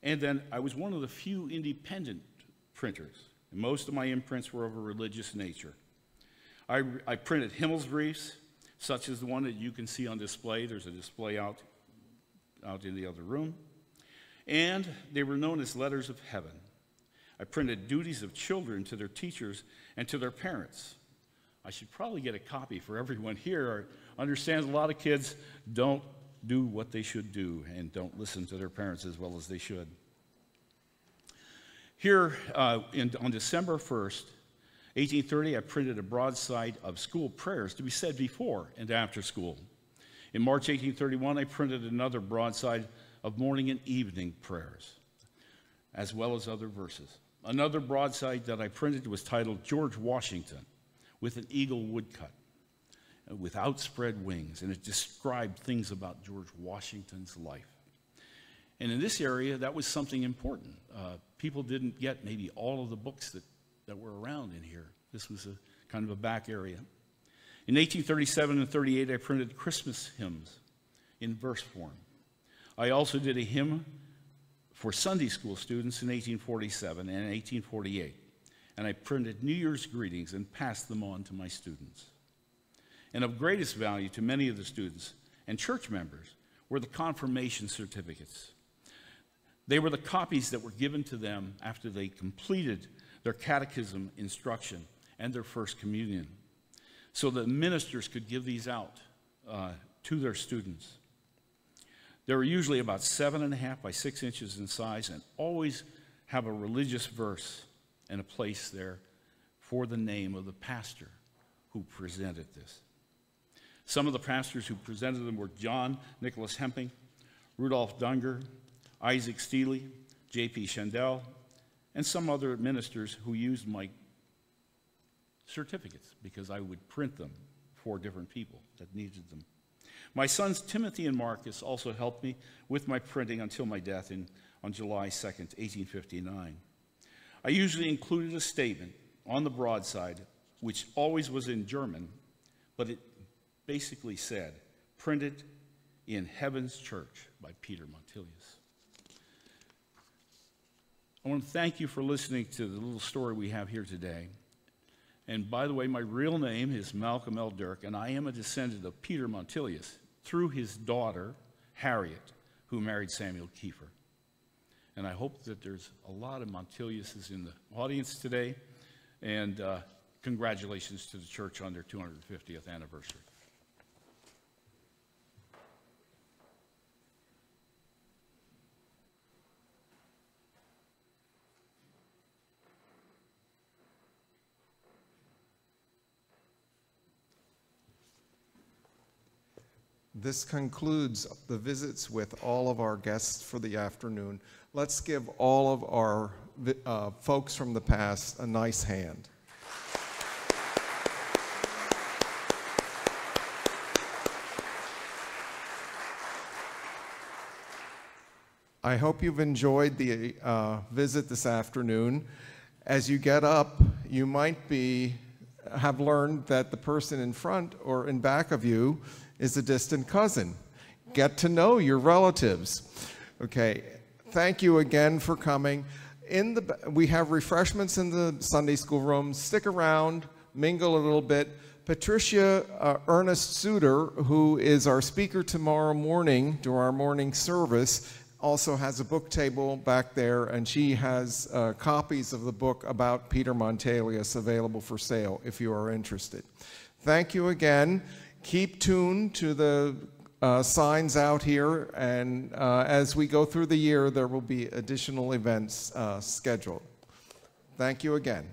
and then I was one of the few independent printers. And most of my imprints were of a religious nature. I printed Himmel's briefs, such as the one that you can see on display. There's a display out in the other room. And they were known as letters of heaven. I printed duties of children to their teachers and to their parents. I should probably get a copy for everyone here. Understands a lot of kids don't do what they should do and don't listen to their parents as well as they should. Here on December 1st, 1830, I printed a broadside of school prayers to be said before and after school. In March 1831, I printed another broadside of morning and evening prayers, as well as other verses. Another broadside that I printed was titled George Washington, with an eagle woodcut, with outspread wings, and it described things about George Washington's life. And in this area, that was something important. People didn't get maybe all of the books that were around in here. This was a kind of a back area. In 1837 and 38, I printed Christmas hymns in verse form. I also did a hymn for Sunday school students in 1847 and 1848. And I printed New Year's greetings and passed them on to my students. And of greatest value to many of the students and church members were the confirmation certificates. They were the copies that were given to them after they completed their catechism instruction and their first communion, so the ministers could give these out to their students. They were usually about 7.5 by 6 inches in size and always have a religious verse and a place there for the name of the pastor who presented this. Some of the pastors who presented them were John Nicholas Hemping, Rudolph Dunger, Isaac Steele, J.P. Shandell, and some other ministers who used my certificates because I would print them for different people that needed them. My sons Timothy and Marcus also helped me with my printing until my death on July 2nd, 1859. I usually included a statement on the broadside, which always was in German, but it basically said, printed in Heaven's Church by Peter Montilius. I want to thank you for listening to the little story we have here today. And by the way, my real name is Malcolm L. Dirk, and I am a descendant of Peter Montilius through his daughter, Harriet, who married Samuel Kiefer. And I hope that there's a lot of Montiliuses in the audience today, and congratulations to the church on their 250th anniversary. This concludes the visits with all of our guests for the afternoon. Let's give all of our folks from the past a nice hand. I hope you've enjoyed the visit this afternoon. As you get up, you might have learned that the person in front or in back of you is a distant cousin. Get to know your relatives. Okay, thank you again for coming. We have refreshments in the Sunday school room. Stick around, mingle a little bit. Patricia Ernest Suter, who is our speaker tomorrow morning during our morning service, also has a book table back there, and she has copies of the book about Peter Montilius available for sale if you are interested. Thank you again. Keep tuned to the signs out here, and as we go through the year, there will be additional events scheduled. Thank you again.